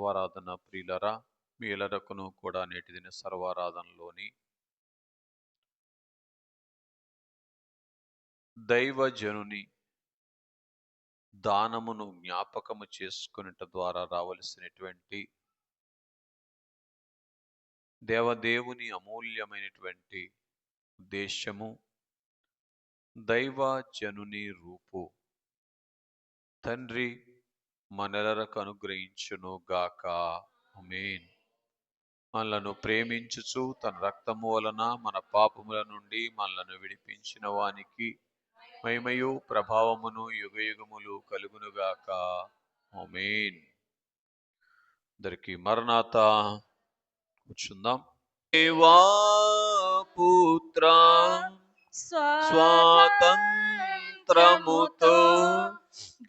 సర్వారాధన ప్రియులరా, మీ ఎల్లరకును కూడా నేటి దిన సర్వారాధనలోని దైవజనుని దానమును జ్ఞాపకము చేసుకునేట ద్వారా రావలసినటువంటి దేవదేవుని అమూల్యమైనటువంటి ఉద్దేశము, దైవజనుని రూపు తండ్రి మనెల్లరకు అనుగ్రహించును గాక. ఆమేన్. మనలను ప్రేమించుచు తన రక్తము వలన మన పాపముల నుండి మనలను విడిపించిన వానికి మహిమయు ప్రభావమును యుగయుగములు కలుగునుగాక. ఆమేన్. అందరికీ మరణాత. కూర్చుందాం. దేవా పుత్ర స్వాతంత్రముతో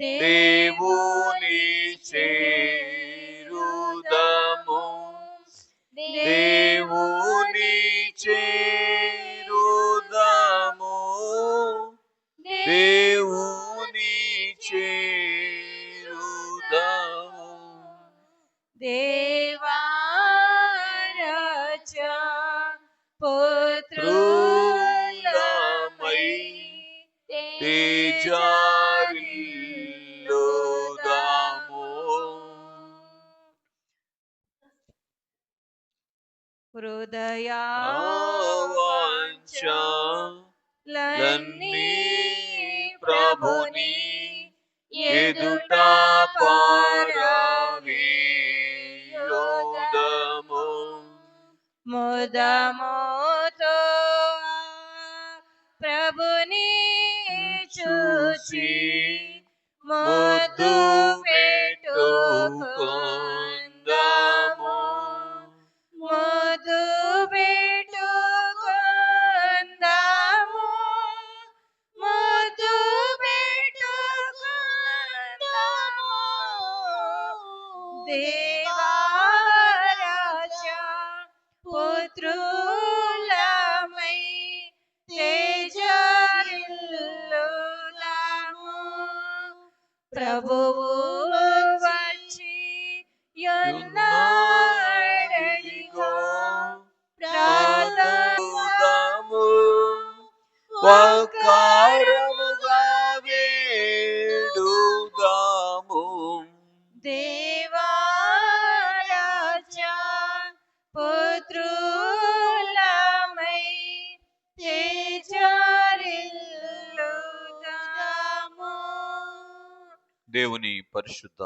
దేవుని చేరుదము, దేవుని చేరుదము, దేవుని చేరుదము. దేవారచ పుత్రులమై తేజారిల్లుదాము. హృదయావాంఛలన్నీ ప్రభుని ఎదుట పారవేయుదము. ముదముతో ప్రభుని చూసి ముద్దు పెట్టుకుందాము, ముద్దు పెట్టుకుందాము, ముద్దు పెట్టుకుందాము. దేవారాజ పుత్రులమై తేజరిల్లుదాము. ప్రభువు వచ్చి యున్నాడడిగో ప్రార్థిద్దాము. వకారముగా వేడుదాము. దేవారాజ పుత్రులమై తేజరిల్లుదాము. దేవుని పరిశుద్ధ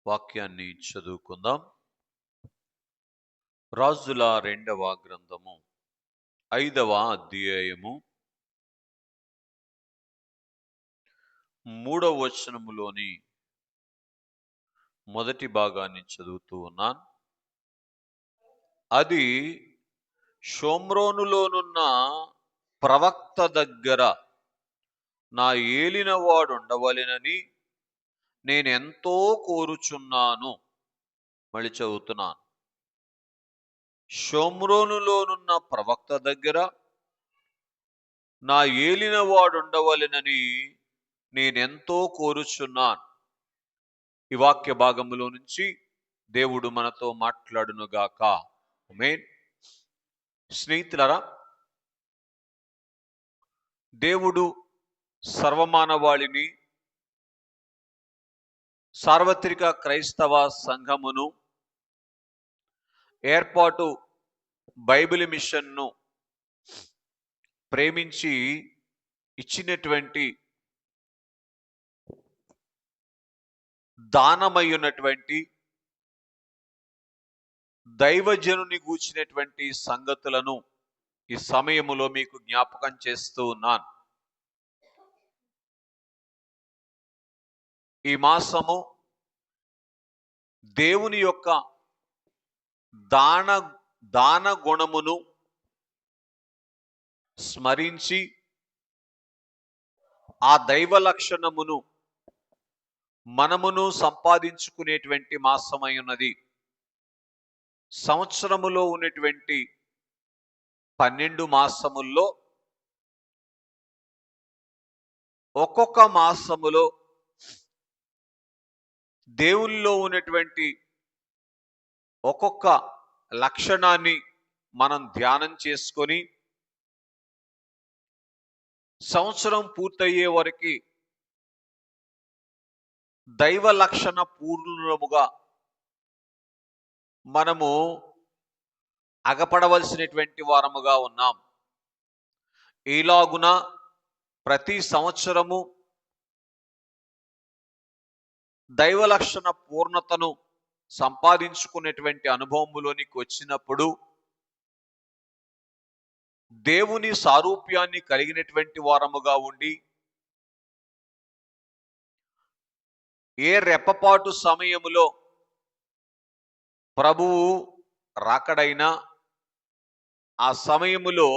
వాక్యాన్ని చదువుకుందాం. రాజుల 2వ గ్రంథము 5వ అధ్యాయము 3వ వచనములోని మొదటి భాగాన్ని చదువుతూ ఉన్నాను. అది షోమ్రోనులోనున్న ప్రవక్త దగ్గర నా ఏలినవాడు ఉండవలెనని నేనెంతో కోరుచున్నాను. మళ్ళీ చదువుతున్నాను. షోమ్రోనులోనున్న ప్రవక్త దగ్గర నా ఏలినవాడు ఉండవలెనని నేనెంతో కోరుచున్నాను. ఈ వాక్య భాగములో నుంచి దేవుడు మనతో మాట్లాడునుగాక. ఆమేన్. స్నేహితులారా, దేవుడు సర్వమానవాళిని, సార్వత్రిక క్రైస్తవ సంఘమును, ఏర్పాటు బైబిల్ మిషన్ను ప్రేమించి ఇచ్చినటువంటి దానమయ్యున్నటువంటి దైవజనుని గూర్చినటువంటి సంగతులను ఈ సమయములో మీకు జ్ఞాపకం చేస్తూ ఉన్నాను. ఈ మాసము దేవుని యొక్క దాన గుణమును స్మరించి ఆ దైవ లక్షణమును మనమును సంపాదించుకునేటువంటి మాసమై ఉన్నది. సంవత్సరములో ఉన్నటువంటి 12 మాసముల్లో ఒక్కొక్క మాసములో దేవునిలో ఉన్నటువంటి ఒక్కొక్క లక్షణాన్ని మనం ధ్యానం చేసుకొని సంవత్సరం పూర్తయ్యే వరకు దైవ లక్షణ పూర్ణముగా మనము అగపడవలసినటువంటి వారముగా ఉన్నాం. ఈలాగున ప్రతి సంవత్సరము దైవ లక్షణ పూర్ణతను సంపాదించుకునేటువంటి అనుభవములోనికి వచ్చినప్పుడు దేవుని సారూప్యాన్ని కలిగినటువంటి వారముగా ఉండి ఏ రెప్పపాటు సమయములో ప్రభువు రాకడైనా ఆ సమయములో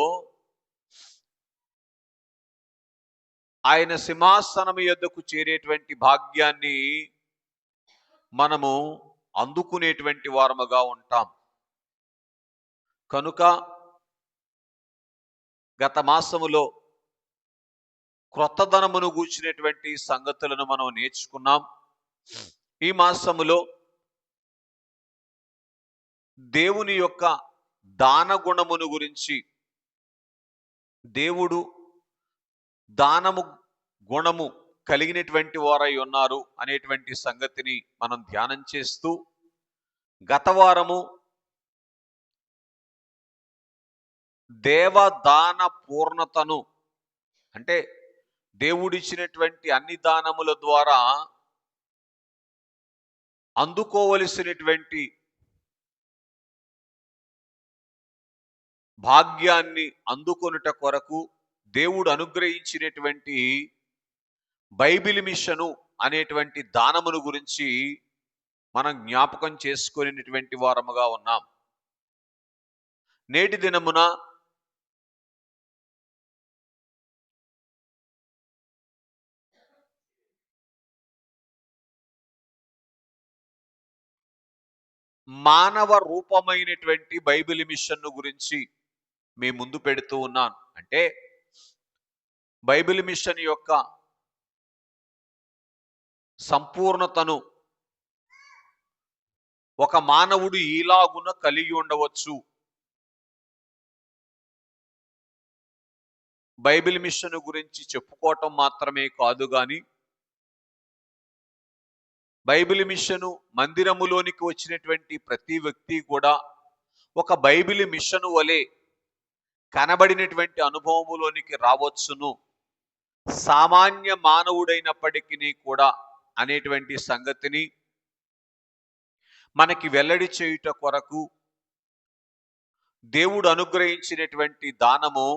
ఆయన సింహాసనము యొద్దకు చేరేటువంటి భాగ్యాన్ని మనము అందుకునేటువంటి వారముగా ఉంటాం. కనుక గత మాసములో క్రొత్తదనమును గూర్చినటువంటి సంగతులను మనం నేర్చుకున్నాం. ఈ మాసములో దేవుని యొక్క దాన గుణమును గురించి, దేవుడు దానము గుణము కలిగినటువంటి వారై ఉన్నారు అనేటువంటి సంగతిని మనం ధ్యానం చేస్తూ గత వారము దేవదాన పూర్ణతను, అంటే దేవుడిచ్చినటువంటి అన్ని దానముల ద్వారా అందుకోవలసినటువంటి భాగ్యాన్ని అందుకొనుట కొరకు దేవుడు అనుగ్రహించినటువంటి బైబిల్ మిషను అనేటువంటి దానమును గురించి మనం జ్ఞాపకం చేసుకునేటువంటి వారముగా ఉన్నాం. నేటి దినమున మానవ రూపమైనటువంటి బైబిల్ మిషన్ను గురించి మీ ముందు పెడుతూ ఉన్నాను. అంటే బైబిల్ మిషన్ యొక్క సంపూర్ణతను ఒక మానవుడు ఈలాగున కలిగి ఉండవచ్చు. బైబిల్ మిషన్ గురించి చెప్పుకోవటం మాత్రమే కాదు గాని బైబిల్ మిషను మందిరములోనికి వచ్చినటువంటి ప్రతి వ్యక్తి కూడా ఒక బైబిల్ మిషను వలె కనబడినటువంటి అనుభవములోనికి రావచ్చును, సామాన్య మానవుడైనప్పటికీ కూడా అనేటువంటి సంగతిని మనకి వెల్లడి చేయుట కొరకు దేవుడు అనుగ్రహించినటువంటి దానము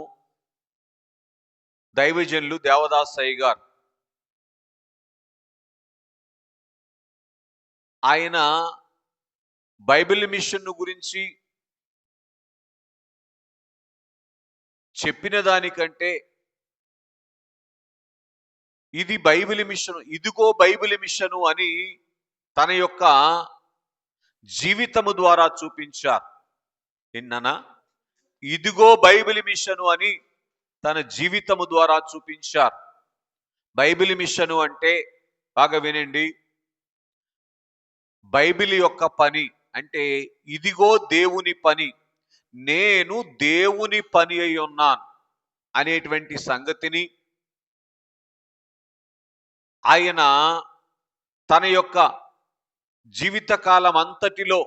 దైవజనులు దేవదాసయ్య గారు. ఆయన బైబిల్ మిషన్ గురించి చెప్పిన దానికంటే ఇది బైబిల్ మిషను, ఇదిగో బైబిల్ మిషను అని తన యొక్క జీవితము ద్వారా చూపించారు. విన్నానా? ఇదిగో బైబిల్ మిషను అని తన జీవితము ద్వారా చూపించారు. బైబిల్ మిషను అంటే బాగా వినండి, బైబిల్ యొక్క పని అంటే ఇదిగో దేవుని పని, నేను దేవుని పని అయి ఉన్నాను అనేటువంటి సంగతిని ఆయన తన యొక్క జీవితకాలం అంతటిలో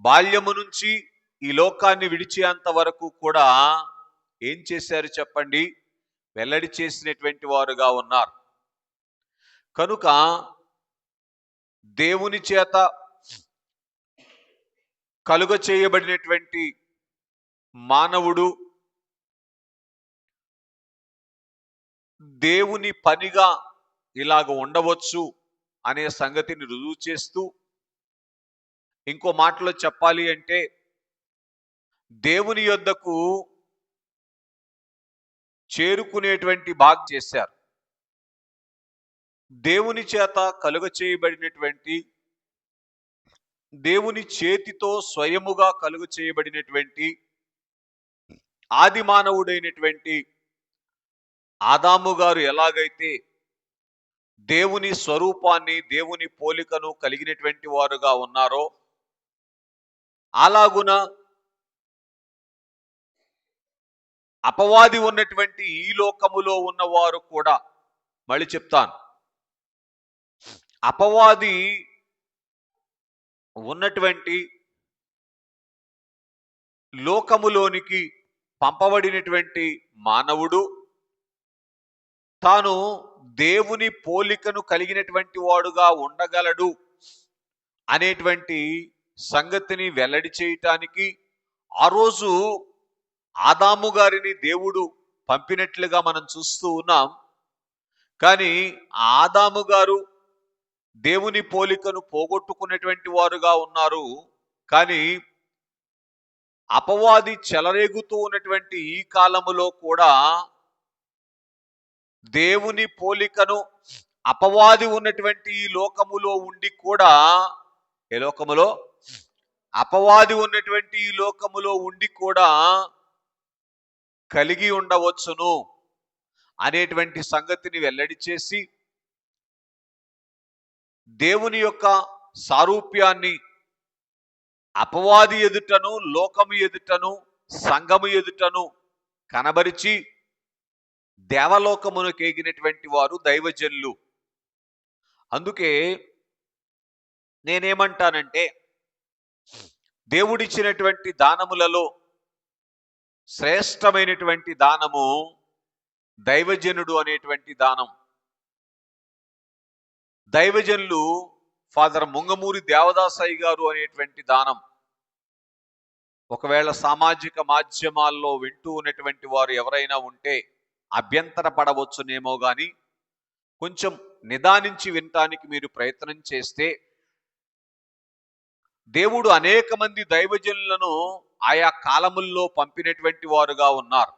బాల్యము నుంచి ఈ లోకాన్ని విడిచేంత వరకు కూడా ఏం చేశారు చెప్పండి? వెల్లడి చేసినటువంటి వారుగా ఉన్నారు. కనుక దేవుని చేత కలుగ చేయబడినటువంటి మానవుడు దేవుని పనిగా ఇలాగ ఉండవచ్చు అనే సంగతిని రుజువు చేస్తూ, ఇంకో మాటలో చెప్పాలి అంటే దేవుని యొద్దకు చేరుకునేటువంటి భాగ్యం చేశారు. దేవుని చేత కలుగ చేయబడినటువంటి, దేవుని చేతితో స్వయముగా కలుగ చేయబడినటువంటి ఆది మానవుడైనటువంటి ఆదాము గారు ఎలాగైతే దేవుని స్వరూపాన్ని, దేవుని పోలికను కలిగినటువంటి వారుగా ఉన్నారో, అలాగున అపవాది ఉన్నటువంటి ఈ లోకములో ఉన్నవారు కూడా, మళ్ళీ చెప్తాను, అపవాది ఉన్నటువంటి లోకములోనికి పంపబడినటువంటి మానవుడు తాను దేవుని పోలికను కలిగినటువంటి వాడుగా ఉండగలడు అనేటువంటి సంగతిని వెల్లడి చేయటానికి ఆ రోజు ఆదాము గారిని దేవుడు పంపినట్లుగా మనం చూస్తూ ఉన్నాం. కానీ ఆదాము గారు దేవుని పోలికను పోగొట్టుకున్నటువంటి వారుగా ఉన్నారు. కానీ అపవాది చెలరేగుతూ ఉన్నటువంటి ఈ కాలములో కూడా దేవుని పోలికను అపవాది ఉన్నటువంటి ఈ లోకములో ఉండి కూడా, ఏ లోకములో? అపవాది ఉన్నటువంటి ఈ లోకములో ఉండి కూడా కలిగి ఉండవచ్చును అనేటువంటి సంగతిని వెల్లడి చేసి, దేవుని యొక్క సారూప్యాన్ని అపవాది ఎదుటను, లోకము ఎదుటను, సంఘము ఎదుటను కనబరిచి దేవలోకమునకు ఎగినటువంటి వారు దైవజనులు. అందుకే నేనేమంటానంటే, దేవుడిచ్చినటువంటి దానములలో శ్రేష్టమైనటువంటి దానము దైవజనుడు అనేటువంటి దానం. దైవజనులు ఫాదర్ ముంగమూరి దేవదాసయ్య గారు అనేటువంటి దానం. ఒకవేళ సామాజిక మాధ్యమాల్లో వింటూ ఉన్నటువంటి వారు ఎవరైనా ఉంటే అభ్యంతర పడవచ్చునేమో కానీ, కొంచెం నిదానించి వినటానికి మీరు ప్రయత్నం చేస్తే, దేవుడు అనేక మంది దైవజనులను ఆయా కాలముల్లో పంపినటువంటి వారుగా ఉన్నారు.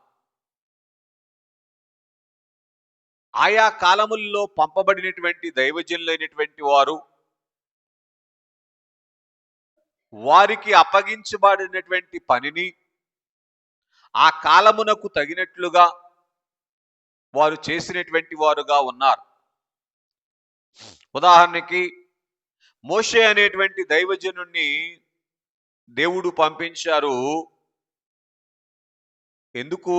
ఆయా కాలముల్లో పంపబడినటువంటి దైవజనులైనటువంటి వారు వారికి అప్పగించబడినటువంటి పనిని ఆ కాలమునకు తగినట్లుగా వారు చేసినటువంటి వారుగా ఉన్నారు. ఉదాహరణకి మోషే అనేటువంటి దైవజనుణ్ణి దేవుడు పంపించారు. ఎందుకు?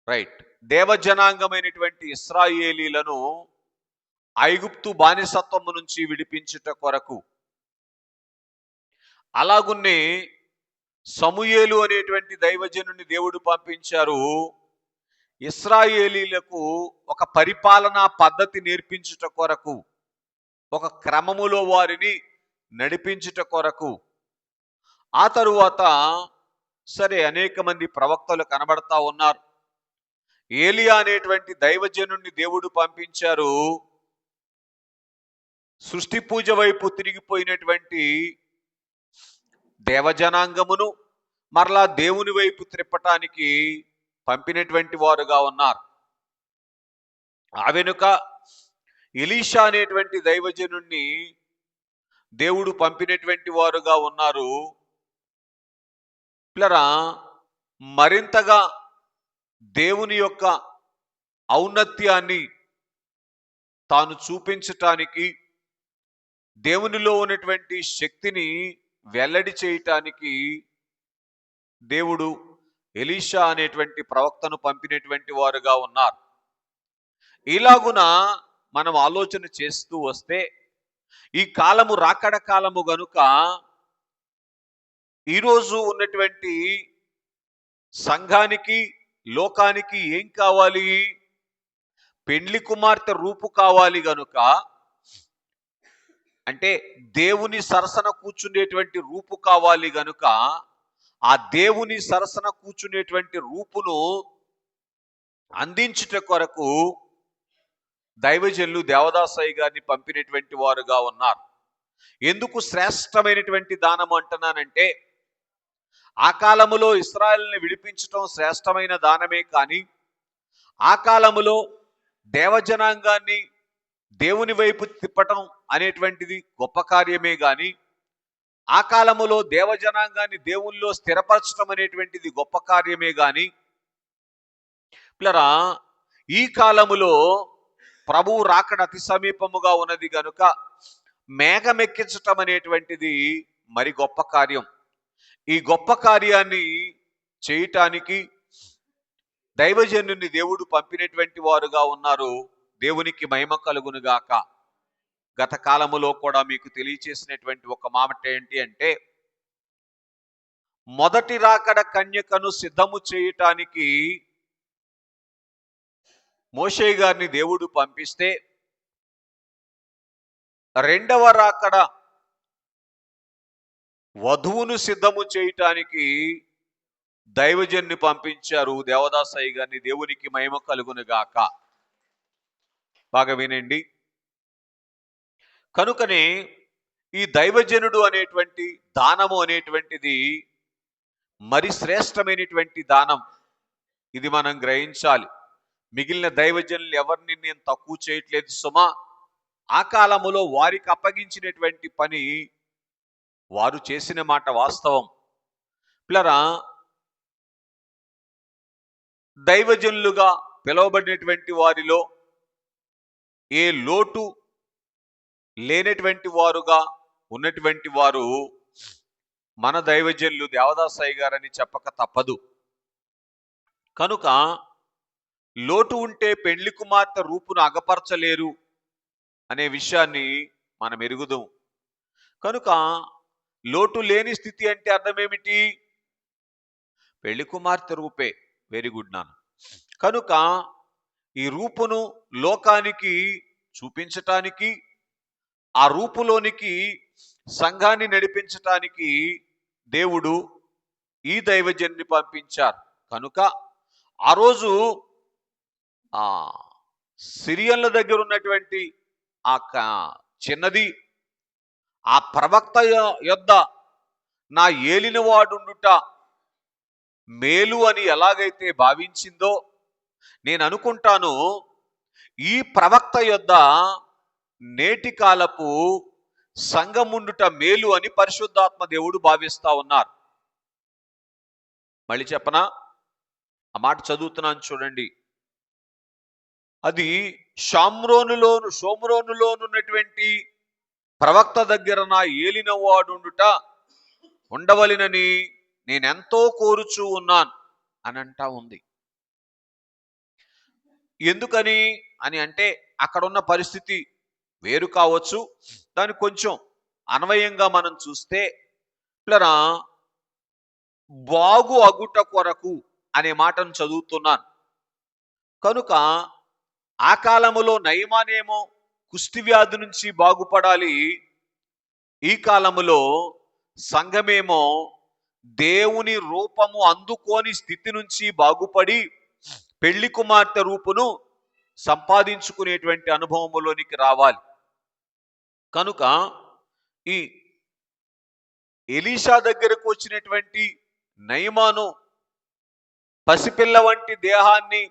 రైట్, దేవజనాంగమైనటువంటి ఇశ్రాయేలీలను ఐగుప్తు బానిసత్వము నుంచి విడిపించుట కొరకు. అలాగున్నే సమూయేలు అనేటువంటి దైవజనుని దేవుడు పంపించారు, ఇశ్రాయేలీలకు ఒక పరిపాలనా పద్ధతి నేర్పించుట కొరకు, ఒక క్రమములో వారిని నడిపించుట కొరకు. ఆ తరువాత సరే అనేక మంది ప్రవక్తలు కనబడతా ఉన్నారు. ఏలియా అనేటువంటి దైవజనుణ్ణి దేవుడు పంపించారు, సృష్టి పూజ వైపు తిరిగిపోయినటువంటి దేవజనాంగమును మరలా దేవుని వైపు త్రిప్పటానికి పంపినటువంటి వారుగా ఉన్నారు. ఆ వెనుక ఎలీషా అనేటువంటి దైవజనుణ్ణి దేవుడు పంపినటువంటి వారుగా ఉన్నారు. పిల్లరా, మరింతగా దేవుని యొక్క ఔన్నత్యాన్ని తాను చూపించటానికి, దేవునిలో ఉన్నటువంటి శక్తిని వెల్లడి చేయటానికి దేవుడు ఎలీషా అనేటువంటి ప్రవక్తను పంపినటువంటి వారుగా ఉన్నారు. ఇలాగున మనం ఆలోచన చేస్తూ వస్తే, ఈ కాలము రాకడ కాలము గనుక ఈరోజు ఉన్నటువంటి సంఘానికి, లోకానికి ఏం కావాలి? పెండ్లి కుమార్తె రూపు కావాలి గనుక, అంటే దేవుని సరసన కూర్చునేటువంటి రూపు కావాలి గనుక, ఆ దేవుని సరసన కూర్చునేటువంటి రూపును అందించుట కొరకు దైవజనులు దేవదాసయ్య గారిని పంపినటువంటి వారుగా ఉన్నారు. ఎందుకు శ్రేష్టమైనటువంటి దానం అంటున్నానంటే, ఆ కాలములో ఇశ్రాయేలుని విడిపించటం శ్రేష్టమైన దానమే, కానీ ఆ కాలములో దేవజనాంగాన్ని దేవుని వైపు తిప్పటం అనేటువంటిది గొప్ప కార్యమే, కానీ ఆ కాలములో దేవజనాంగాన్ని దేవునిలో స్థిరపరచడం అనేటువంటిది గొప్ప కార్యమే. కానీ పిల్లరా, ఈ కాలములో ప్రభువు రాకడ అతి సమీపముగా ఉన్నది గనుక మేఘమెక్కించటం అనేటువంటిది మరి గొప్ప కార్యం. ఈ గొప్ప కార్యాన్ని చేయటానికి దైవజనుని దేవుడు పంపినటువంటి వారుగా ఉన్నారు. దేవునికి మహిమ కలుగును గాక. గత కాలములో కూడా మీకు తెలియచేసినటువంటి ఒక మాట ఏంటి అంటే, మొదటి రాకడ కన్యకను సిద్ధము చేయటానికి మోషే గారిని దేవుడు పంపిస్తే, రెండవ రాకడ వధువును సిద్ధము చేయటానికి దైవజన్ని పంపించారు దేవదాసయ్య గారిని. దేవునికి మహిమ కలుగును గాక. బాగా వినండి. కనుకనే ఈ దైవజనుడు అనేటువంటి దానము అనేటువంటిది మరి శ్రేష్టమైనటువంటి దానం. ఇది మనం గ్రహించాలి. మిగిలిన దైవజనులు ఎవరిని నేను తక్కువ చేయట్లేదు సుమా. ఆ కాలములో వారికి అప్పగించినటువంటి పని వారు చేసిన మాట వాస్తవం. పిల్లరా, దైవజనులుగా పిలువబడినటువంటి వారిలో ఏ లోటు లేనటువంటి వారుగా ఉన్నటువంటి వారు మన దైవజనులు దేవదాసయ్య గారని చెప్పక తప్పదు. కనుక లోటు ఉంటే పెండ్లి కుమార్తె రూపును అగపరచలేరు అనే విషయాన్ని మనం ఎరుగుదాం. కనుక లోటు లేని స్థితి అంటే అర్థం ఏమిటి? పెళ్లి కుమార్తె రూపే. వెరీ గుడ్ నాన్న. కనుక ఈ రూపును లోకానికి చూపించటానికి, ఆ రూపులోనికి సంఘాన్ని నడిపించటానికి దేవుడు ఈ దైవజన్ని పంపించారు. కనుక ఆ రోజు సిరియన్ల దగ్గర ఉన్నటువంటి ఆ చిన్నది ఆ ప్రవక్త యొద్ద నా ఏలినవాడుండుట మేలు అని ఎలాగైతే భావించిందో, నేను అనుకుంటాను ఈ ప్రవక్త యొద్ద నేటి కాలపు సంఘముండుట మేలు అని పరిశుద్ధాత్మ దేవుడు భావిస్తా ఉన్నారు. మళ్ళీ చెప్పనా? ఆ మాట చదువుతున్నాను చూడండి. అది షోమ్రోనులోనున్నటువంటి ప్రవక్త దగ్గర నా ఏలిన వాడుండుట ఉండవలెనని నేనెంతో కోరుచూ ఉన్నాను అని అంటా ఉంది. ఎందుకని అని అంటే, అక్కడున్న పరిస్థితి వేరు కావచ్చు. దాన్ని కొంచెం అన్వయంగా మనం చూస్తే, పిల్లరా, బాగు అగుట కొరకు అనే మాటను చదువుతున్నాను. కనుక ఆ కాలములో నయమానేమో కుష్టి వ్యాధి నుంచి బాగుపడాలి. ఈ కాలములో సంఘమేమో దేవుని రూపము అందుకోని స్థితి నుంచి బాగుపడి పెళ్లి కుమార్తె రూపును సంపాదించుకునేటువంటి అనుభవములోనికి రావాలి. కనుక ఈ ఎలీషా దగ్గరకు వచ్చినటువంటి నయమాను పసిపిల్ల వంటి దేహాన్ని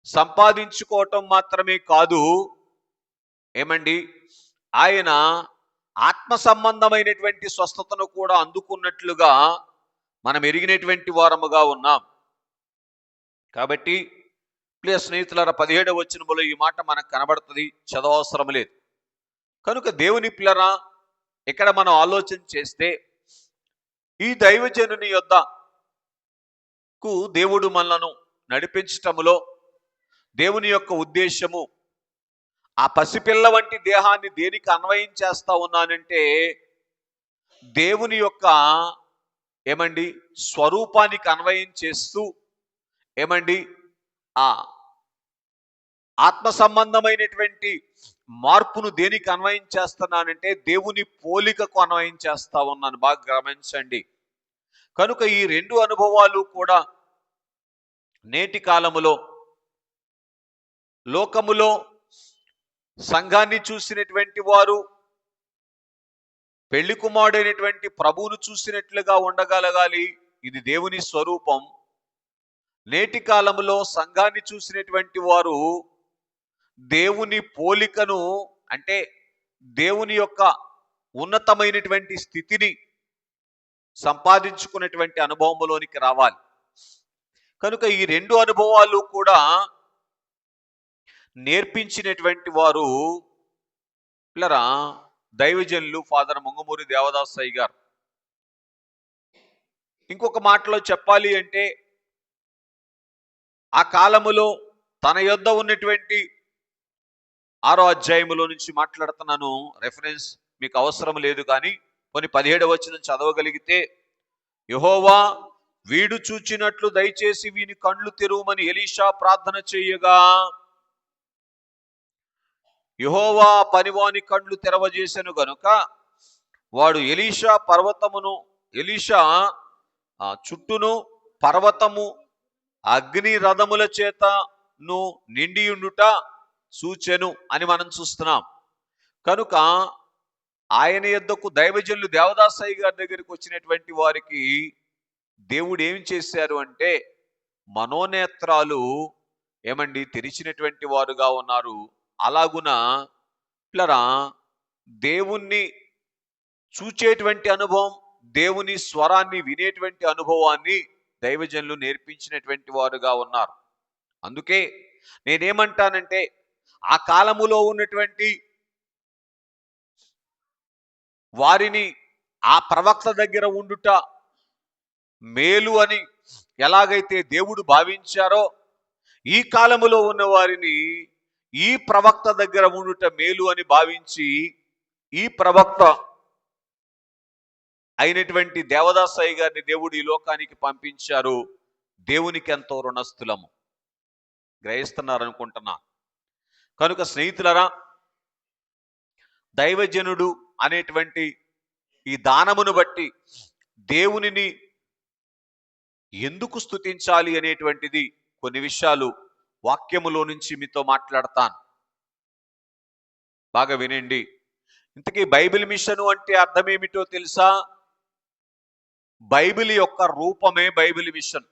సంపాదించుకోవటం మాత్రమే కాదు, ఏమండి, ఆయన ఆత్మ సంబంధమైనటువంటి స్వస్థతను కూడా అందుకున్నట్లుగా మనం ఎరిగినటువంటి వారముగా ఉన్నాం. కాబట్టి ప్రియ స్నేహితులారా, 17వ వచనములో ఈ మాట మనకు కనబడుతుంది, చదవవసరం లేదు. కనుక దేవుని పిల్లరా, ఇక్కడ మనం ఆలోచన చేస్తే ఈ దైవజనుని యొద్దకు దేవుడు మనలను నడిపించటములో దేవుని యొక్క ఉద్దేశము, ఆ పసిపిల్ల వంటి దేహాన్ని దేనికి అన్వయం చేస్తా ఉన్నానంటే, దేవుని యొక్క ఏమండి స్వరూపానికి అన్వయం చేస్తూ, ఏమండి ఆ ఆత్మ సంబంధమైనటువంటి మార్పును దేనికి అన్వయం చేస్తున్నానంటే దేవుని పోలికకు అన్వయం చేస్తా ఉన్నాను. బాగా గమనించండి. కనుక ఈ రెండు అనుభవాలు కూడా నేటి కాలములో లోకములో సంఘాన్ని చూసినటువంటి వారు పెళ్లి కుమారుడైనటువంటి ప్రభువును చూసినట్లుగా ఉండగలగాలి. ఇది దేవుని స్వరూపం. నేటి కాలములో సంఘాన్ని చూసినటువంటి వారు దేవుని పోలికను, అంటే దేవుని యొక్క ఉన్నతమైనటువంటి స్థితిని సంపాదించుకున్నటువంటి అనుభవంలోనికి రావాలి. కనుక ఈ రెండు అనుభవాలు కూడా నేర్పించినటువంటి వారు పిల్లరా దైవజనులు ఫాదర్ ముంగమూరి దేవదాస్ అయ్య గారు. ఇంకొక మాటలో చెప్పాలి అంటే ఆ కాలములో తన యొద్ద ఉన్నటువంటి 6వ అధ్యాయములో నుంచి మాట్లాడుతున్నాను. రెఫరెన్స్ మీకు అవసరం లేదు, కానీ కొన్ని 17వ వచనం చదవగలిగితే, యెహోవా వీడు చూచినట్లు దయచేసి వీని కండ్లు తెరువమని ఎలీషా ప్రార్థన చేయగా యెహోవా పనివాని కండ్లు తెరవజేసెను గనుక వాడు ఎలీషా చుట్టూను పర్వతము అగ్ని రథముల చేతను నిండియుండుట చూచెను అని మనం చూస్తున్నాం. కనుక ఆయన యొద్దకు దైవజనులు దేవదాసయ్య గారి దగ్గరికి వచ్చినటువంటి వారికి దేవుడు ఏం చేశారు అంటే మనోనేత్రాలు తెరిచినటువంటి వారుగా ఉన్నారు. అలాగున పిల్లరా దేవుణ్ణి చూచేటువంటి అనుభవం, దేవుని స్వరాన్ని వినేటువంటి అనుభవాన్ని దైవజనులు నేర్పించినటువంటి వారుగా ఉన్నారు. అందుకే నేనేమంటానంటే ఆ కాలములో ఉన్నటువంటి వారిని ఆ ప్రవక్త దగ్గర ఉండుట మేలు అని ఎలాగైతే దేవుడు భావించారో, ఈ కాలములో ఉన్న వారిని ఈ ప్రవక్త దగ్గర ఉండుట మేలు అని భావించి ఈ ప్రవక్త అయినటువంటి దేవదాసయ్య గారిని దేవుడు ఈ లోకానికి పంపించారు. దేవునికి ఎంతో రుణస్థులము. గ్రహిస్తున్నారనుకుంటున్నా. కనుక స్నేహితులరా, దైవజనుడు అనేటువంటి ఈ దానమును బట్టి దేవునిని ఎందుకు స్తుతించాలి అనేటువంటిది కొన్ని విషయాలు వాక్యములో నుంచి మీతో మాట్లాడతాను. బాగా వినండి. ఇంతకీ బైబిల్ మిషను అంటే అర్థం ఏమిటో తెలుసా? బైబిల్ యొక్క రూపమే బైబిల్ మిషన్.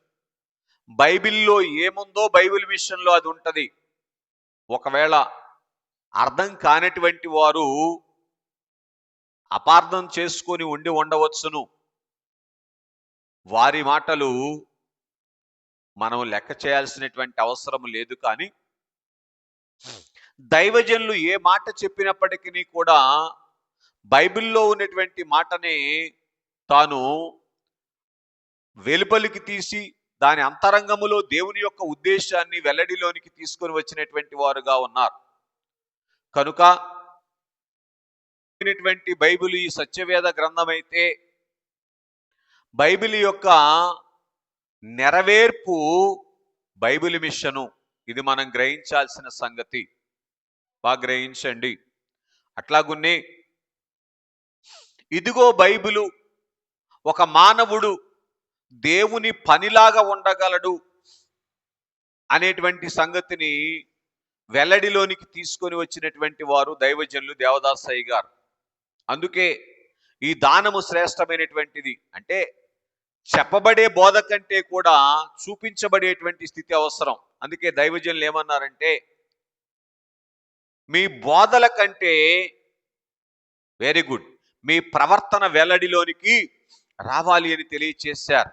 బైబిల్లో ఏముందో బైబిల్ మిషన్లో అది ఉంటది. ఒకవేళ అర్థం కానటువంటి వారు అపార్థం చేసుకొని ఉండవచ్చును. వారి మాటలు మనం లెక్క చేయాల్సినటువంటి అవసరం లేదు. కానీ దైవజనులు ఏ మాట చెప్పినప్పటికీ కూడా బైబిల్లో ఉన్నటువంటి మాటనే తాను వెలుపలికి తీసి దాని అంతరంగములో దేవుని యొక్క ఉద్దేశాన్ని వెల్లడిలోనికి తీసుకొని వచ్చినటువంటి వారుగా ఉన్నారు. కనుక బైబిల్ ఈ సత్యవేద గ్రంథమైతే బైబిల్ యొక్క నెరవేర్పు బైబిల్ మిషను. ఇది మనం గ్రహించాల్సిన సంగతి. బాగా గ్రహించండి. అట్లాగున్నే ఇదిగో బైబిలు ఒక మానవుడు దేవుని పనిలాగా ఉండగలడు అనేటువంటి సంగతిని వెల్లడిలోనికి తీసుకొని వచ్చినటువంటి వారు దైవజనులు దేవదాసయ్య గారు. అందుకే ఈ దానము శ్రేష్టమైనటువంటిది. అంటే చెప్పబడే బోధ కంటే కూడా చూపించబడేటువంటి స్థితి అవసరం. అందుకే దైవజనులు ఏమన్నారంటే మీ బోధల కంటే వెరీ గుడ్ మీ ప్రవర్తన వెల్లడిలోనికి రావాలి అని తెలియచేశారు.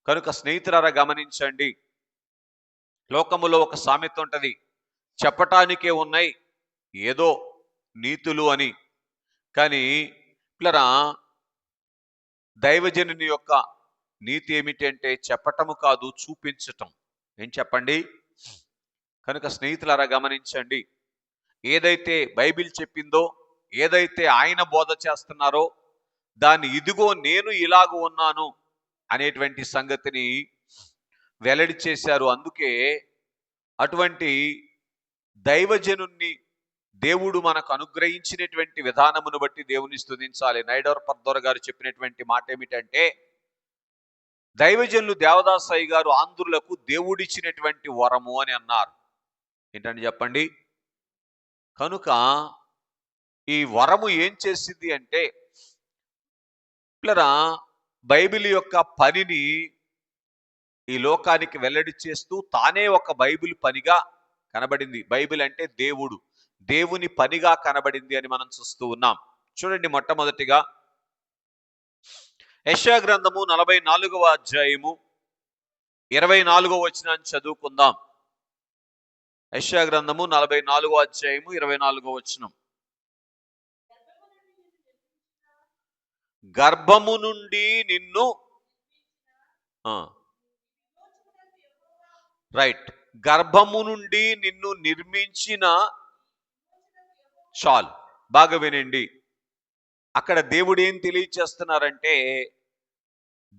కనుక స్నేహితులారా గమనించండి. లోకములో ఒక సామెత ఉంటది, చెప్పటానికే ఉన్నాయి ఏదో నీతులు అని. కానీ పిల్లరా దైవజనుని యొక్క నీతి ఏమిటంటే చెప్పటము కాదు, చూపించటం. ఏం చెప్పండి? కనుక స్నేహితులారా గమనించండి. ఏదైతే బైబిల్ చెప్పిందో, ఏదైతే ఆయన బోధ చేస్తున్నారో దాన్ని ఇదిగో నేను ఇలాగ ఉన్నాను అనేటువంటి సంగతిని వెల్లడి చేశారు. అందుకే అటువంటి దైవజనుణ్ణి దేవుడు మనకు అనుగ్రహించినటువంటి విధానమును బట్టి దేవుని స్తుతించాలి. నైడోర్ పర్దోర్ గారు చెప్పినటువంటి మాట ఏమిటంటే దైవజనులు దేవదాసయ్య గారు ఆంధ్రులకు దేవుడిచ్చినటువంటి వరము అని అన్నారు. ఏంటని చెప్పండి? కనుక ఈ వరము ఏం చేసింది అంటే పిల్లరా బైబిల్ యొక్క పనిని ఈ లోకానికి వెల్లడి చేస్తూ తానే ఒక బైబిల్ పనిగా కనబడింది. బైబిల్ అంటే దేవుడు, దేవుని పనిగా కనబడింది అని మనం చూస్తూ ఉన్నాం. చూడండి, మొట్టమొదటిగా యెషయా గ్రంథము 44వ అధ్యాయము 24వ వచనాన్ని చదువుకుందాం. యెషయా గ్రంథము 44వ అధ్యాయము 24వ వచనం. గర్భము నుండి నిన్ను రైట్, గర్భము నుండి నిన్ను నిర్మించిన, చాలు బాగా వినండి. అక్కడ దేవుడు ఏం తెలియచేస్తున్నారంటే,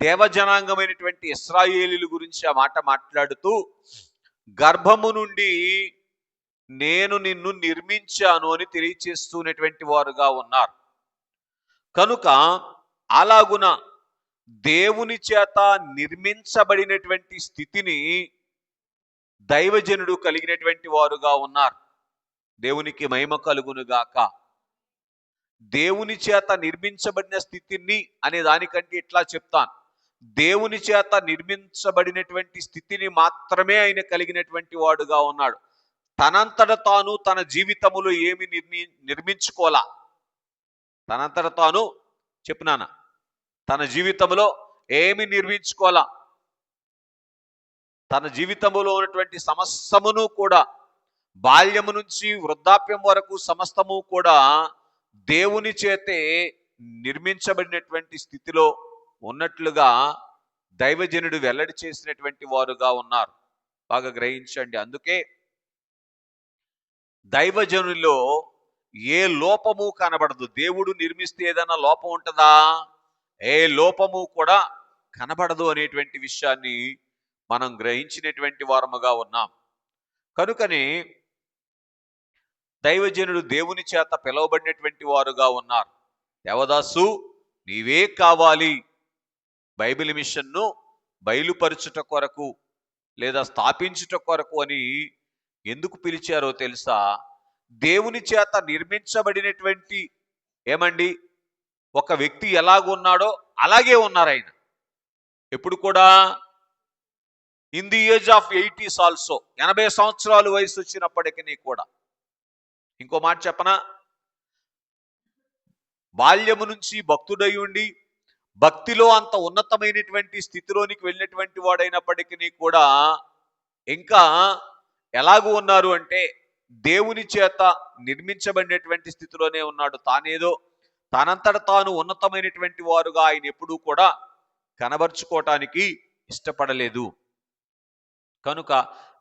దేవజనాంగమైనటువంటి ఇశ్రాయేలీల గురించి ఆ మాట మాట్లాడుతూ, గర్భము నుండి నేను నిన్ను నిర్మించాను అని తెలియచేస్తున్నటువంటి వారుగా ఉన్నారు. కనుక అలాగున దేవుని చేత నిర్మించబడినటువంటి స్థితిని దైవజనుడు కలిగినటువంటి వారుగా ఉన్నారు. దేవునికి మహిమ కలుగునుగాక. దేవుని చేత నిర్మించబడిన స్థితిని అనే దానికంటే ఇట్లా చెప్తాను, దేవుని చేత నిర్మించబడినటువంటి స్థితిని మాత్రమే ఆయన కలిగినటువంటి వాడుగా ఉన్నాడు. తనంతట తాను తన జీవితములో ఏమి నిర్మించుకోలా. తనంతట తాను చెప్పునానా, తన జీవితంలో ఏమి నిర్మించుకోలా. తన జీవితంలో ఉన్నటువంటి సమస్తమును కూడా, బాల్యము నుంచి వృద్ధాప్యం వరకు సమస్తము కూడా దేవుని చేతే నిర్మించబడినటువంటి స్థితిలో ఉన్నట్లుగా దైవజనుడు వెల్లడి చేసినటువంటి వారుగా ఉన్నారు. బాగా గ్రహించండి. అందుకే దైవజనులో ఏ లోపము కనబడదు. దేవుడు నిర్మిస్తే ఏదైనా లోపం ఉంటుందా? ఏ లోపము కూడా కనబడదు అనేటువంటి విషయాన్ని మనం గ్రహించినటువంటి వారముగా ఉన్నాం. కనుకని దైవజనుడు దేవుని చేత పిలువబడినటువంటి వారుగా ఉన్నారు. దేవదాసు, నీవే కావాలి బైబిల్ మిషన్ను బయలుపరచుట కొరకు లేదా స్థాపించుట కొరకు అని ఎందుకు పిలిచారో తెలుసా? దేవుని చేత నిర్మించబడినటువంటి ఏమండి ఒక వ్యక్తి ఎలాగున్నాడో అలాగే ఉన్నారు ఆయన. ఎప్పుడు కూడా in the age of 80s also, 80 సంవత్సరాలు వయసు వచ్చినప్పటికీ కూడా. ఇంకో మాట చెప్పనా, బాల్యము నుంచి భక్తుడై ఉండి భక్తిలో అంత ఉన్నతమైనటువంటి స్థితిలోనికి వెళ్ళినటువంటి వాడైనప్పటికీ కూడా ఇంకా ఎలాగూ ఉన్నారు అంటే దేవుని చేత నిర్మించబడినటువంటి స్థితిలోనే ఉన్నాడు. తానేదో తనంతట తాను ఉన్నతమైనటువంటి వారుగా ఆయన ఎప్పుడూ కూడా కనబరుచుకోవటానికి ఇష్టపడలేదు. కనుక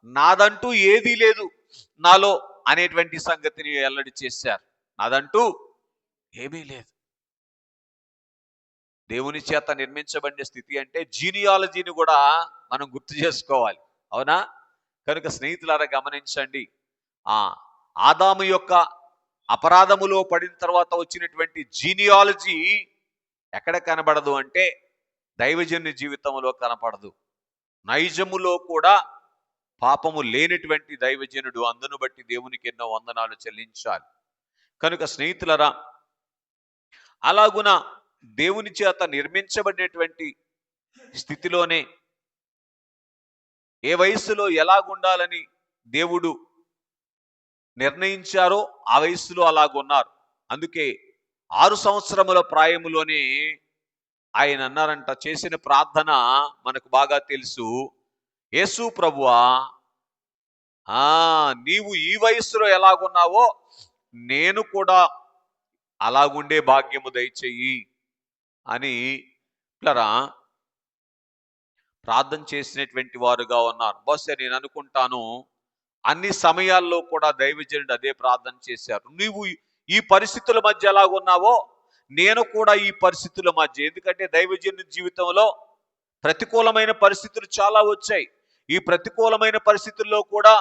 నాదంటూ ఏదీ లేదు నాలో అనేటువంటి సంగతిని వెల్లడి చేశారు. నాదంటూ ఏమీ లేదు. దేవుని చేత నిర్మించబడిన స్థితి అంటే జీనియాలజీని కూడా మనం గుర్తు చేసుకోవాలి, అవునా? కనుక స్నేహితులారా గమనించండి, ఆదాము యొక్క అపరాధములో పడిన తర్వాత వచ్చినటువంటి జీనియాలజీ ఎక్కడ కనబడదు అంటే దైవజనుని జీవితంలో కనపడదు. నైజములో కూడా పాపము లేనటువంటి దైవజనుడు. అందును బట్టి దేవునికి ఎన్నో వందనాలు చెల్లించాలి. కనుక స్నేహితులరా, అలాగున దేవుని చేత నిర్మించబడినటువంటి స్థితిలోనే ఏ వయస్సులో ఎలాగుండాలని దేవుడు నిర్ణయించారో ఆ వయస్సులో అలాగున్నారు. అందుకే 6 సంవత్సరముల ప్రాయములోనే ఆయన అన్నారంట, చేసిన ప్రార్థన మనకు బాగా తెలుసు, యేసు ప్రభువా, నీవు ఈ వయస్సులో ఎలాగున్నావో నేను కూడా అలాగుండే భాగ్యము దయచేయి అని ప్రార్థన చేసినటువంటి వారుగా ఉన్నారు. బహుశా నేను అనుకుంటాను అన్ని సమయాల్లో కూడా దైవజనుడు అదే ప్రార్థన చేశారు. నీవు ఈ పరిస్థితుల మధ్య ఎలాగున్నావో నేను కూడా ఈ పరిస్థితుల మధ్య. ఎందుకంటే దైవజనుడి జీవితంలో ప్రతికూలమైన పరిస్థితులు చాలా వచ్చాయి. ఈ ప్రతికూలమైన పరిస్థితుల్లో కూడా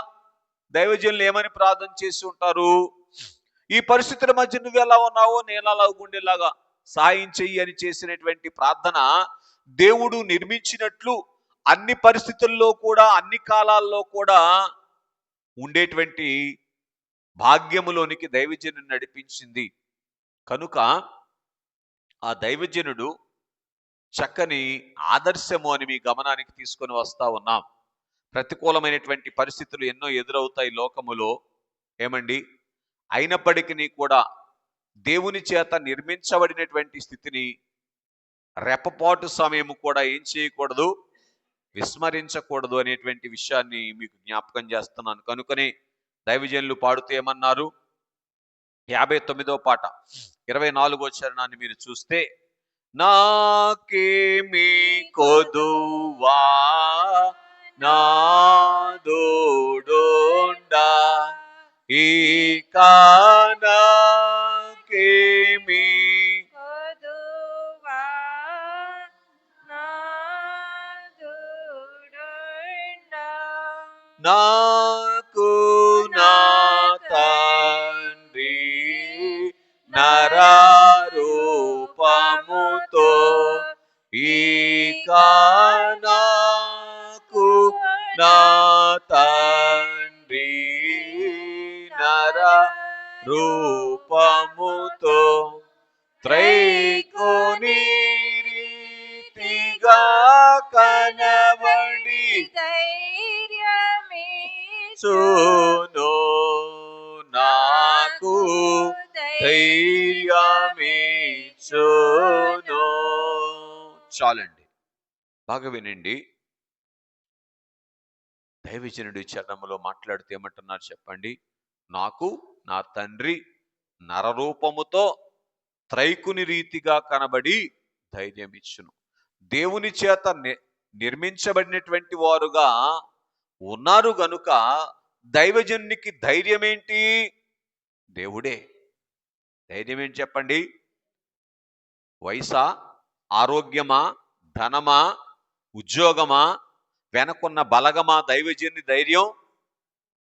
దైవజనులు ఏమని ప్రార్థన చేసి ఉంటారు? ఈ పరిస్థితుల మధ్య నువ్వు ఎలా ఉన్నావో నేను అలా ఉండేలాగా సహాయం చెయ్యి అని చేసినటువంటి ప్రార్థన దేవుడు నిర్మించినట్లు అన్ని పరిస్థితుల్లో కూడా అన్ని కాలాల్లో కూడా ఉండేటువంటి భాగ్యములోనికి దైవజనుడు నడిపించింది. కనుక ఆ దైవజనుడు చక్కని ఆదర్శము అని మీ గమనానికి తీసుకొని వస్తా ఉన్నాం. ప్రతికూలమైనటువంటి పరిస్థితులు ఎన్నో ఎదురవుతాయి లోకములో, ఏమండి? అయినప్పటికీ కూడా దేవుని చేత నిర్మించబడినటువంటి స్థితిని రెప్పపాటు సమయము కూడా ఏం చేయకూడదు, విస్మరించకూడదు అనేటువంటి విషయాన్ని మీకు జ్ఞాపకం చేస్తున్నాను. కనుకనే దైవజనులు పాడుతూ ఏమన్నారు? 59వ పాట 24వ చరణాన్ని మీరు చూస్తే, నాకేమి కొదువా నాదోడుండా ఇక నాకేమి కొదువా నాదుడుండా. నాకు నా తండ్రి నరరూపముతో ఇక నాకు నా తండ్రి నర రూపముతో త్రైకోని రీతిగా కనబడి ధైర్యమిచ్చు సును నాకు ధైర్యమిచ్చును. చాలండి, బాగా వినండి. దైవజనుడు ఈ చరణములో మాట్లాడుతూ ఏమంటున్నారు చెప్పండి? నాకు నా తండ్రి నరరూపముతో త్రైకుని రీతిగా కనబడి ధైర్యం ఇచ్చును. దేవుని చేత నిర్మించబడినటువంటి వారుగా ఉన్నారు గనుక దైవజనునికి ధైర్యం ఏంటి? దేవుడే. ధైర్యం ఏంటి చెప్పండి? వయసా, ఆరోగ్యమా, ధనమా, ఉద్యోగమా, వెనకున్న బలగమా? దైవజనుని ధైర్యం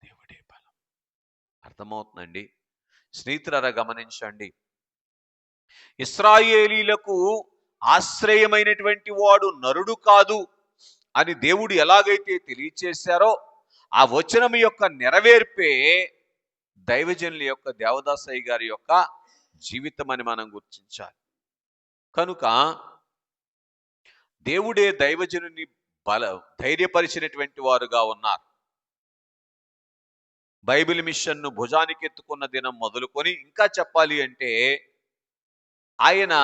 దేవుడే బలం. అర్థమవుతుందండి? స్నేహితులారా గమనించండి, ఇశ్రాయేలీలకు ఆశ్రయమైనటువంటి వాడు నరుడు కాదు అని దేవుడు ఎలాగైతే తెలియచేశారో, ఆ వచనం యొక్క నెరవేర్పే దైవజనుల యొక్క, దేవదాసయ్య గారి యొక్క జీవితం అని మనం గుర్తించాలి. కనుక దేవుడే దైవజనుని ధైర్యపరిచినటువంటి వారుగా ఉన్నారు. బైబిల్ మిషన్ను భుజానికి ఎత్తుకున్న దినం మొదలుకొని ఇంకా చెప్పాలి అంటే, ఆయన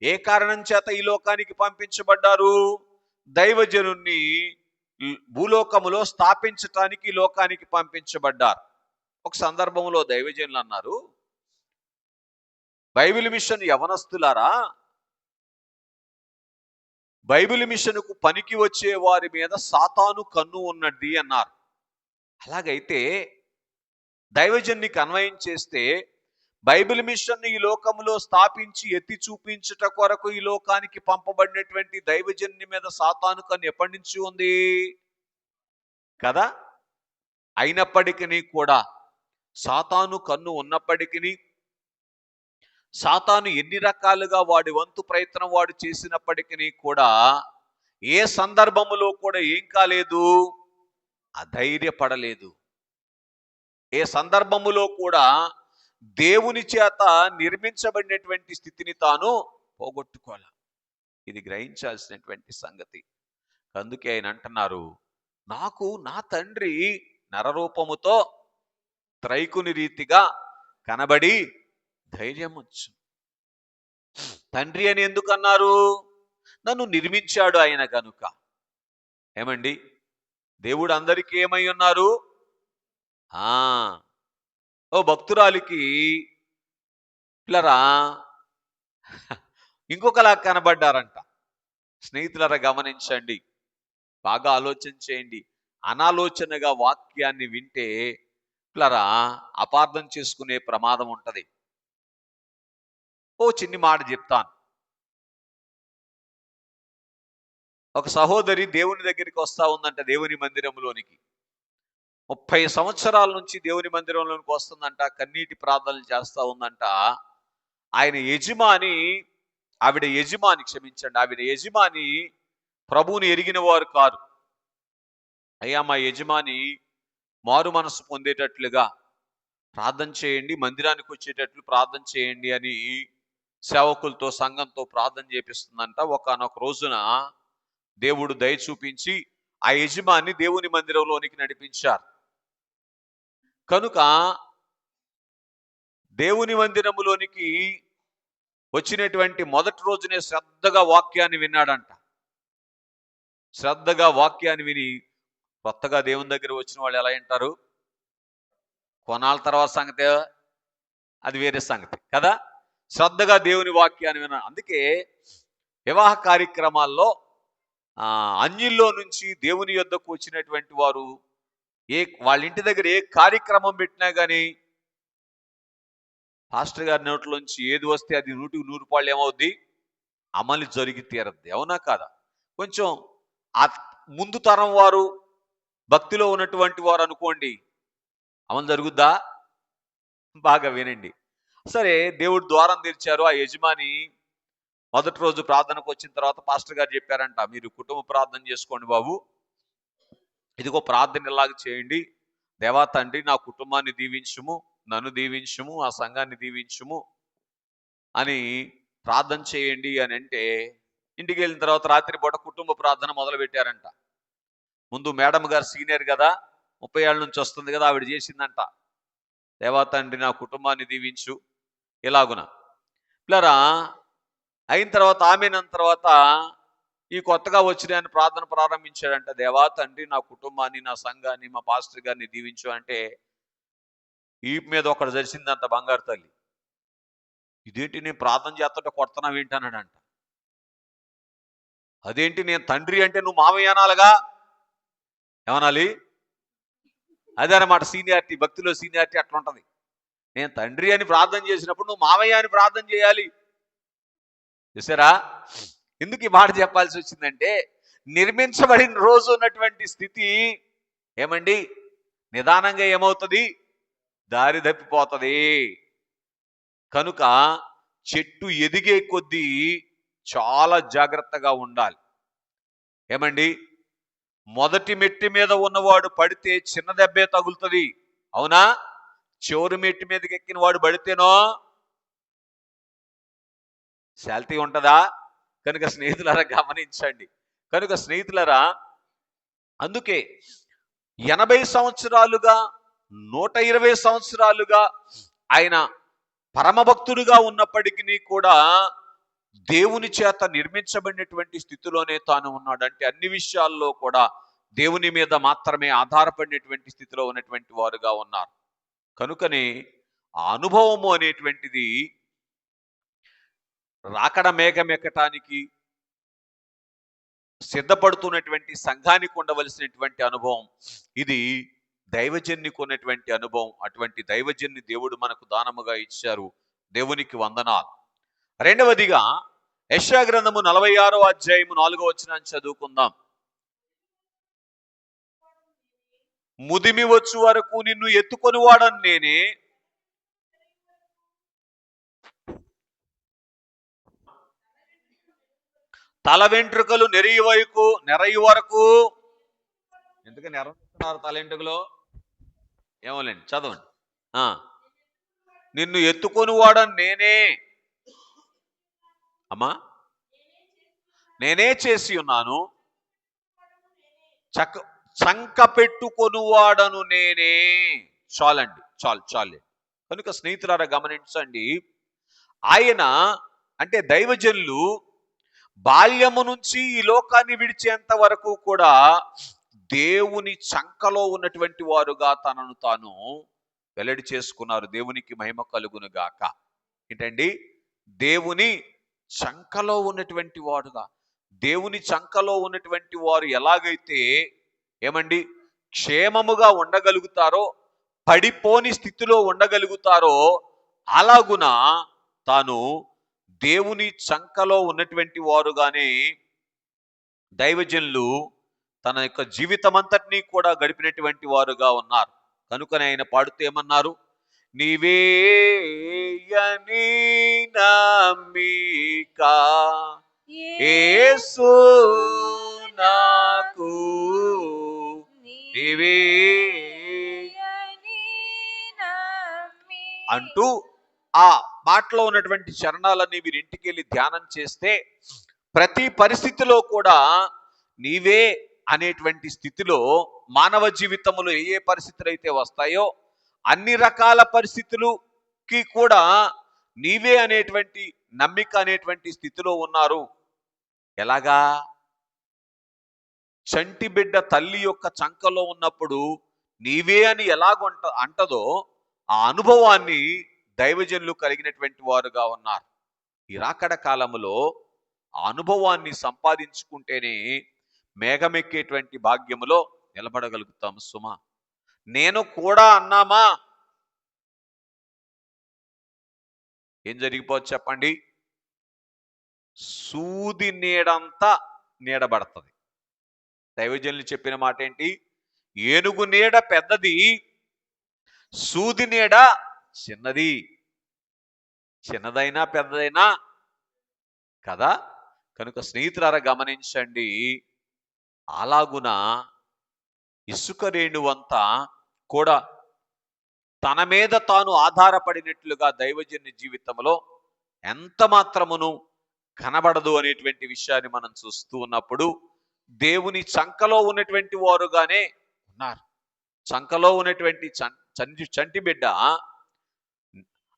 ఏ కారణం చేత ఈ లోకానికి పంపించబడ్డారు? దైవజనుణ్ణి భూలోకములో స్థాపించటానికి ఈ లోకానికి పంపించబడ్డారు. ఒక సందర్భంలో దైవజనులు అన్నారు, బైబిల్ మిషన్ యవనస్తులారా, బైబిల్ మిషన్కు పనికి వచ్చే వారి మీద సాతాను కన్ను ఉన్నది అన్నారు. అలాగైతే దైవజనునికి అన్వయం చేస్తే, బైబిల్ మిషన్ ఈ లోకంలో స్థాపించి ఎత్తి చూపించుట కొరకు ఈ లోకానికి పంపబడినటువంటి దైవజనుని మీద సాతాను కన్ను ఎప్పటి నుంచి ఉంది కదా? అయినప్పటికీ కూడా, సాతాను కన్ను ఉన్నప్పటికీ, సాతాను ఎన్ని రకాలుగా వాడి వంతు ప్రయత్నం వాడు చేసినప్పటికీ కూడా ఏ సందర్భములో కూడా ఏం కాలేదు? అధైర్యపడలేదు. ఏ సందర్భములో కూడా దేవుని చేత నిర్మించబడినటువంటి స్థితిని తాను పోగొట్టుకోవాలి. ఇది గ్రహించాల్సినటువంటి సంగతి. అందుకే ఆయన అంటున్నారు, నాకు నా తండ్రి నరరూపముతో త్రైకుని రీతిగా కనబడి ధైర్యం వచ్చు. తండ్రి అని ఎందుకన్నారు? నన్ను నిర్మించాడు ఆయన గనుక. ఏమండి, దేవుడు అందరికీ ఏమై ఉన్నారు? ఓ భక్తురాలికి పిల్లరా ఇంకొకలా కనబడ్డారంట. స్నేహితులరా గమనించండి, బాగా ఆలోచన చేయండి. అనాలోచనగా వాక్యాన్ని వింటే పిల్లరా అపార్థం చేసుకునే ప్రమాదం ఉంటది. ఓ చిన్ని మాట చెప్తాను. ఒక సహోదరి దేవుని దగ్గరికి వస్తా ఉందంట, దేవుని మందిరంలోనికి. 30 సంవత్సరాల నుంచి దేవుని మందిరంలోనికి వస్తుందంట, కన్నీటి ప్రార్థనలు చేస్తా ఉందంట. ఆవిడ యజమాని ప్రభువుని ఎరిగిన వారు కారు. అయ్యా, మా యజమాని మారు మనసు పొందేటట్లుగా ప్రార్థన చేయండి, మందిరానికి వచ్చేటట్లు ప్రార్థన చేయండి అని సేవకులతో, సంఘంతో ప్రార్థన చేపిస్తుందంట. ఒకానొక రోజున దేవుడు దయ చూపించి ఆ యజమాని దేవుని మందిరంలోనికి నడిపించారు. కనుక దేవుని మందిరములోనికి వచ్చినటువంటి మొదటి రోజునే శ్రద్ధగా వాక్యాన్ని విన్నాడంట. శ్రద్ధగా వాక్యాన్ని విని, కొత్తగా దేవుని దగ్గర వచ్చిన వాళ్ళు ఎలా వింటారు? కొన్నాళ్ళ తర్వాత సంగతి అది వేరే సంగతి కదా. శ్రద్ధగా దేవుని వాక్యాన్ని విన. అందుకే వివాహ కార్యక్రమాల్లో అన్యుల్లో నుంచి దేవుని యొద్దకు వచ్చినటువంటి వారు వాళ్ళ ఇంటి దగ్గర ఏ కార్యక్రమం పెట్టినా కానీ పాస్టర్ గారి నోట్లోంచి ఏది వస్తే అది 100% ఏమవుద్ది, అమలు జరిగి తీరద్ది. అవునా కాదా? కొంచెం ఆ ముందు తరం వారు భక్తిలో ఉన్నటువంటి వారు అనుకోండి, అమలు జరుగుద్దా? బాగా వినండి. సరే, దేవుడు ద్వారం తెరిచారు. ఆ యజమాని మొదటి రోజు ప్రార్థనకు వచ్చిన తర్వాత పాస్టర్ గారు చెప్పారంట, మీరు కుటుంబ ప్రార్థన చేసుకోండి బాబు, ఇదిగో ప్రార్థన ఇలాగ చేయండి. దేవా తండ్రి, నా కుటుంబాన్ని దీవించుము, నన్ను దీవించుము, ఆ సంఘాన్ని దీవించుము అని ప్రార్థన చేయండి అని అంటే, ఇంటికి వెళ్ళిన తర్వాత రాత్రి పూట కుటుంబ ప్రార్థన మొదలు పెట్టారంట. ముందు మేడం గారు సీనియర్ కదా, 30 ఏళ్ళ నుంచి వస్తుంది కదా, ఆవిడ చేసిందంట, దేవా తండ్రి నా కుటుంబాన్ని దీవించు ఇలాగున పిల్లరా. అయిన తర్వాత ఆమెన తర్వాత ఈ కొత్తగా వచ్చిన ఆయన ప్రార్థన ప్రారంభించాడంట, దేవా తండ్రి నా కుటుంబాన్ని, నా సంఘాన్ని, మా పాస్టర్ గారిని దీవించు అంటే ఈ మీద ఒకటి జరిసిందంట బంగారు తల్లి. ఇదేంటి, నేను ప్రార్థన చేస్తుంటే కొడుతున్నావు ఏంటన్నాడంట. అదేంటి, నేను తండ్రి అంటే నువ్వు మామయ్య అనాలిగా, ఏమనాలి? అదే అన్నమాట సీనియారిటీ, భక్తిలో సీనియారిటీ అట్లా ఉంటుంది. నేను తండ్రి అని ప్రార్థన చేసినప్పుడు నువ్వు మామయ్య అని ప్రార్థన చేయాలి. చూసారా ఎందుకు ఈ మాట చెప్పాల్సి వచ్చిందంటే, నిర్మించబడిన రోజు ఉన్నటువంటి స్థితి ఏమండి నిదానంగా ఏమవుతుంది, దారి తప్పిపోతుంది. కనుక చెట్టు ఎదిగే కొద్దీ చాలా జాగ్రత్తగా ఉండాలి. ఏమండి, మొదటి మెట్టి మీద ఉన్నవాడు పడితే చిన్న దెబ్బే తగులుతుంది, అవునా? చివరి మెట్టి మీదకి ఎక్కిన వాడు పడితేనో శాల్తీ ఉంటుందా? కనుక స్నేహితులారా గమనించండి. కనుక స్నేహితులారా, అందుకే 80 సంవత్సరాలుగా 120 సంవత్సరాలుగా ఆయన పరమభక్తుడిగా ఉన్నప్పటికీ కూడా దేవుని చేత నిర్మించబడినటువంటి స్థితిలోనే తాను ఉన్నాడు. అంటే అన్ని విషయాల్లో కూడా దేవుని మీద మాత్రమే ఆధారపడినటువంటి స్థితిలో ఉన్నటువంటి వారుగా ఉన్నారు. కనుకనే ఆ అనుభవము అనేటువంటిది రాకడ మేఘం ఎక్కటానికి సిద్ధపడుతున్నటువంటి సంఘానికి ఉండవలసినటువంటి అనుభవం. ఇది దైవజన్నికి ఉన్నటువంటి అనుభవం. అటువంటి దైవజన్ని దేవుడు మనకు దానముగా ఇచ్చారు. దేవునికి వందనాలు. రెండవదిగా యెషయా గ్రంథము 46వ అధ్యాయము 4వ వచనాన్ని చదువుకుందాం. ముదిమి వచ్చు వరకు నిన్ను ఎత్తుకొని వాడను నేనే, తల వెంట్రుకలు నెరయి వరకు. ఎందుకని నెరవేస్తున్నారు తల వెంట్రుకలు? ఏమోలేండి, చదవండి. నిన్ను ఎత్తుకొని వాడను నేనే, అమ్మా నేనే చేసి ఉన్నాను, చంక పెట్టుకొనువాడను నేనే. చాలండి, చాలు. కనుక స్నేహితులారా గమనించండి, ఆయన అంటే దైవజనులు బాల్యము నుంచి ఈ లోకాన్ని విడిచేంత వరకు కూడా దేవుని చంకలో ఉన్నటువంటి వారుగా తనను తాను వెల్లడి చేసుకున్నారు. దేవునికి మహిమ కలుగును గాక. ఏంటండి, దేవుని చంకలో ఉన్నటువంటి వాడుగా. దేవుని చంకలో ఉన్నటువంటి వారు ఎలాగైతే ఏమండి క్షేమముగా ఉండగలుగుతారో, పడిపోని స్థితిలో ఉండగలుగుతారో, అలాగున తాను దేవుని చంకలో ఉన్నటువంటి వారుగానే దైవజనులు తన యొక్క జీవితం అంతటినీ కూడా గడిపినటువంటి వారుగా ఉన్నారు. కనుకనే ఆయన పాడుతూ ఏమన్నారు, నీవేయని నమ్మిక యేసు నాకు, నీవే అంటూ ఆ మాటలో ఉన్నటువంటి చరణాలన్నీ మీరు ఇంటికి వెళ్ళి ధ్యానం చేస్తే, ప్రతి పరిస్థితిలో కూడా నీవే అనేటువంటి స్థితిలో మానవ జీవితంలో ఏ పరిస్థితులు అయితే వస్తాయో అన్ని రకాల పరిస్థితులకి కూడా నీవే అనేటువంటి నమ్మిక అనేటువంటి స్థితిలో ఉన్నారు. ఎలాగా? చంటి బిడ్డ తల్లి యొక్క చంకలో ఉన్నప్పుడు నీవే అని ఎలాగ అంటదో, ఆ అనుభవాన్ని దైవజనులు కలిగినటువంటి వారుగా ఉన్నారు. ఈ రాకడ కాలములో ఆ అనుభవాన్ని సంపాదించుకుంటేనే మేఘమెక్కేటువంటి భాగ్యములో నిలబడగలుగుతాం సుమా. నేను కూడా అన్నామా ఏం జరిగిపోవచ్చు చెప్పండి? సూది నీడంతా నీడబడుతుంది. దైవజనులు చెప్పిన మాట ఏంటి? ఏనుగు నీడ పెద్దది, సూది నీడ చిన్నది. చిన్నదైనా పెద్దదైనా కదా. కనుక స్నేహితులారా గమనించండి, అలాగున ఇసుక రేణువంతా కూడా తన మీద తాను ఆధారపడినట్లుగా దైవజన్య జీవితంలో ఎంత మాత్రమును కనబడదు అనేటువంటి విషయాన్ని మనం చూస్తూ ఉన్నప్పుడు, దేవుని చంకలో ఉన్నటువంటి వారుగానే ఉన్నారు. చంకలో ఉన్నటువంటి చంటి బిడ్డ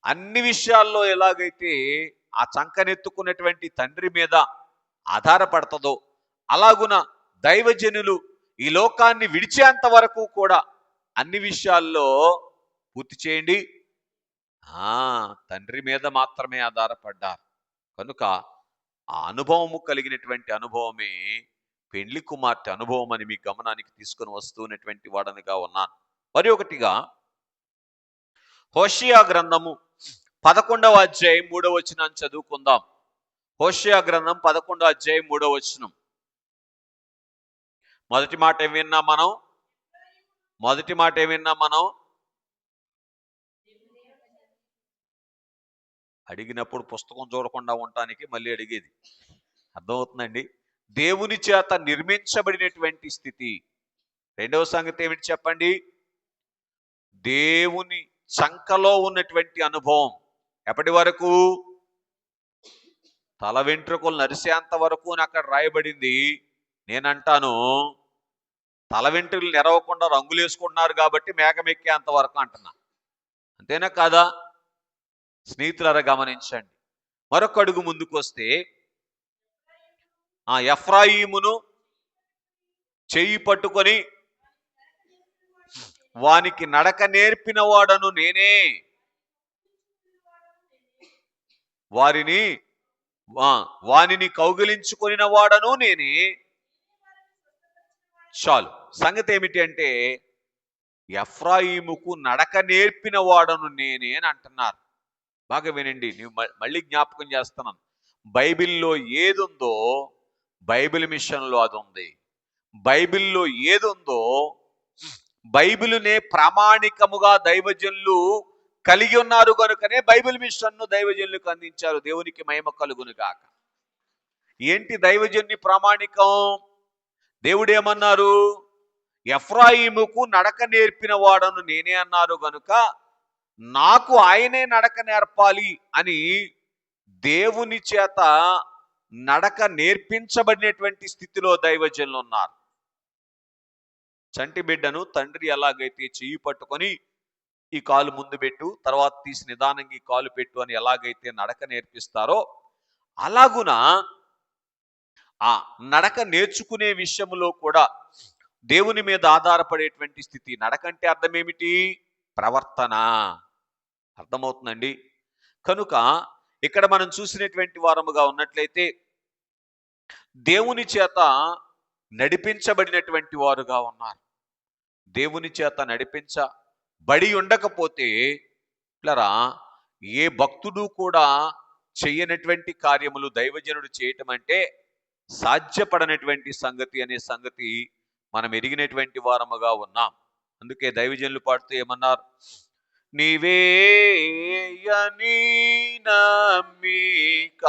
అన్ని విషయాల్లో ఎలాగైతే ఆ చంకనెత్తుకున్నటువంటి తండ్రి మీద ఆధారపడుతుందో, అలాగున దైవజనులు ఈ లోకాన్ని విడిచేంత వరకు కూడా అన్ని విషయాల్లో పూర్తి చేయండి తండ్రి మీద మాత్రమే ఆధారపడ్డారు. కనుక ఆ అనుభవము కలిగినటువంటి అనుభవమే పెండ్లి కుమార్తె అనుభవం అని మీ గమనానికి తీసుకొని వస్తున్నటువంటి వాడనిగా ఉన్నాను. మరి ఒకటిగా హోషేయ గ్రంథము 11వ అధ్యాయం 3వ వచనాన్ని చదువుకుందాం. హోషేయ గ్రంథం 11వ అధ్యాయం 3వ వచనం. మొదటి మాట ఏం విన్నాం మనం? అడిగినప్పుడు పుస్తకం చూడకుండా ఉండటానికి మళ్ళీ అడిగేది. అర్థమవుతుందండి? దేవుని చేత నిర్మించబడినటువంటి స్థితి. రెండవ సంగతి ఏమిటి చెప్పండి? దేవుని చంకలో ఉన్నటువంటి అనుభవం. ఎప్పటి వరకు? తల వెంట్రుకలు నరిసేంత వరకు అక్కడ రాయబడింది. నేనంటాను, తల వెంట్రుకలు నెరవకుండా రంగులు వేసుకుంటున్నారు కాబట్టి మేఘమెక్కేంత వరకు అంటున్నా. అంతేనా కాదా? స్నేహితులారా గమనించండి. మరొక అడుగు ముందుకు వస్తే, ఎఫ్రాయిమును చెయ్యి పట్టుకొని వానికి నడక నేర్పిన వాడను నేనే, వానిని కౌగిలించుకొనిన వాడను నేనే. చాలు. సంగతి ఏమిటి అంటే, ఎఫ్రాయిముకు నడక నేర్పిన వాడను నేనే అని అంటున్నారు. బాగా వినండి, నేను మళ్ళీ జ్ఞాపకం చేస్తున్నాను. బైబిల్లో ఏది ఉందో బైబిల్ మిషన్లో అది ఉంది. బైబిల్లో ఏది ఉందో బైబిలునే ప్రామాణికముగా దైవజనులు కలిగి ఉన్నారు కనుకనే బైబిల్ మిషన్ను దైవజనులకు అందించారు. దేవునికి మహిమ కలుగును గాక. ఏంటి దైవజన్య ప్రామాణికం? దేవుడేమన్నారు? ఎఫ్రాయిముకు నడక నేర్పిన వాడను నేనే అన్నారు గనుక నాకు ఆయనే నడక నేర్పాలి అని దేవుని చేత నడక నేర్పించబడినటువంటి స్థితిలో దైవజనులు ఉన్నారు. చంటి బిడ్డను తండ్రి ఎలాగైతే చెయ్యి పట్టుకొని ఈ కాలు ముందు పెట్టు, తర్వాత తీసి నిదానంగా ఈ కాలు పెట్టు అని ఎలాగైతే నడక నేర్పిస్తారో, అలాగున ఆ నడక నేర్చుకునే విషయంలో కూడా దేవుని మీద ఆధారపడేటువంటి స్థితి. నడకంటే అర్థం ఏమిటి? ప్రవర్తన. అర్థమవుతుందండి? కనుక ఇక్కడ మనం చూసినటువంటి వారముగా ఉన్నట్లయితే దేవుని చేత నడిపించబడినటువంటి వారుగా ఉన్నారు. దేవుని చేత నడిపించబడి ఉండకపోతే ఇట్లరా ఏ భక్తుడు కూడా చెయ్యనటువంటి కార్యములు దైవజనుడు చేయటం అంటే సాధ్యపడనటువంటి సంగతి అనే సంగతి మనం ఎరిగినటువంటి వారముగా ఉన్నాం. అందుకే దైవజనులు పాడుతూ ఏమన్నారు? నీవేయని నమ్మిక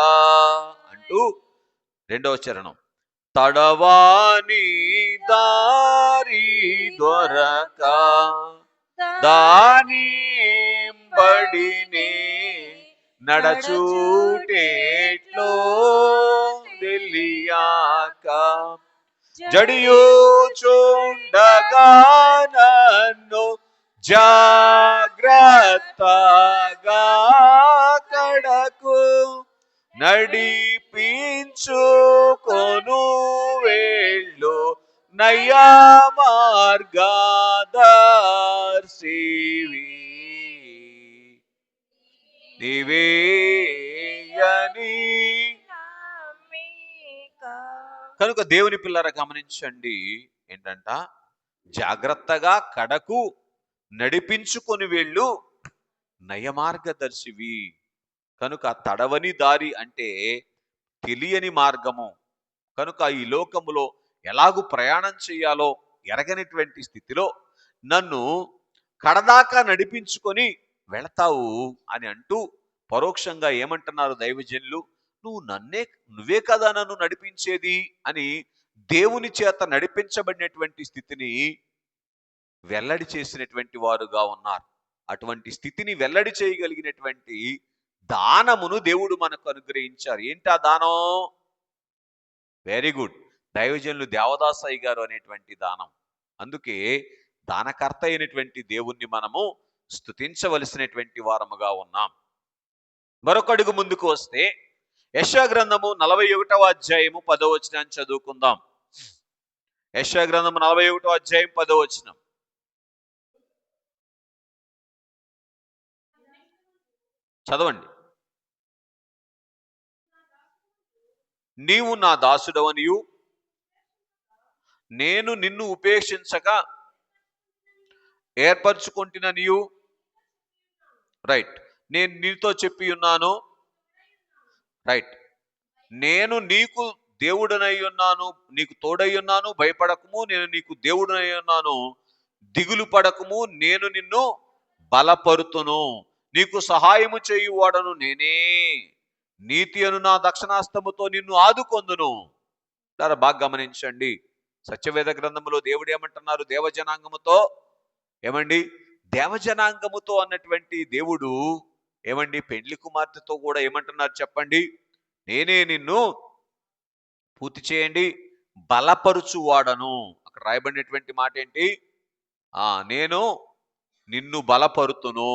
అంటూ రెండవ చరణం. తడవాని దారి దొరక దాని బడినే నడచూటేట్లో తెలియాక జడియూచుండగా నన్ను జాగ్రత్తగా కడకు నడిపించుకొను వెళ్ళు నయా మార్గదర్శివి. నీవేయని. నమ్మిక. కనుక దేవుని పిల్లర గమనించండి, ఏంటంట, జాగ్రత్తగా కడకు నడిపించుకొని వెళ్ళు నయమార్గదర్శివి. కనుక తడవని దారి అంటే తెలియని మార్గము. కనుక ఈ లోకములో ఎలాగూ ప్రయాణం చేయాలో ఎరగనిటువంటి స్థితిలో నన్ను కడదాకా నడిపించుకొని వెళతావు అని అంటూ పరోక్షంగా ఏమంటున్నారు దైవజనులు, నువ్వే కదా నన్ను నడిపించేది అని దేవుని చేత నడిపించబడినటువంటి స్థితిని వెల్లడి చేసినటువంటి వారుగా ఉన్నారు. అటువంటి స్థితిని వెల్లడి చేయగలిగినటువంటి దానమును దేవుడు మనకు అనుగ్రహించారు. ఏంటి ఆ దానం? వెరీ గుడ్, దైవజనులు దేవదాసయ్య గారు అనేటువంటి దానం. అందుకే దానకర్త అయినటువంటి దేవుణ్ణి మనము స్తుతించవలసినటువంటి వారముగా ఉన్నాం. మరొక అడుగు ముందుకు వస్తే యెషయా గ్రంథము 41వ అధ్యాయము 10వ వచనాన్ని చదువుకుందాం. యెషయా గ్రంథము 41వ అధ్యాయం 10వ వచనం. చదవండి. నీవు నా దాసుడవనియు నేను నిన్ను ఉపేక్షించక ఏర్పరచుకొంటిననియు. రైట్. నేను నీతో చెప్పి ఉన్నాను. రైట్. నేను నీకు దేవుడనై ఉన్నాను, నీకు తోడై ఉన్నాను, భయపడకము, నేను నీకు దేవుడనై ఉన్నాను, దిగులు పడకము, నేను నిన్ను బలపరుతును, నీకు సహాయము చేయువాడను నేనే, నీతి అను నా దక్షిణాస్తముతో నిన్ను ఆదుకొందును. బాగా గమనించండి, సత్యవేద గ్రంథములో దేవుడు ఏమంటున్నారు? దేవజనాంగముతో. ఏమండి? దేవజనాంగముతో అన్నటువంటి దేవుడు ఏమండి పెండ్లి కుమార్తెతో కూడా ఏమంటున్నారు చెప్పండి? నేనే నిన్ను పూర్తి చేయండి బలపరుచువాడను. అక్కడ రాయబడినటువంటి మాట ఏంటి? నేను నిన్ను బలపరుతును.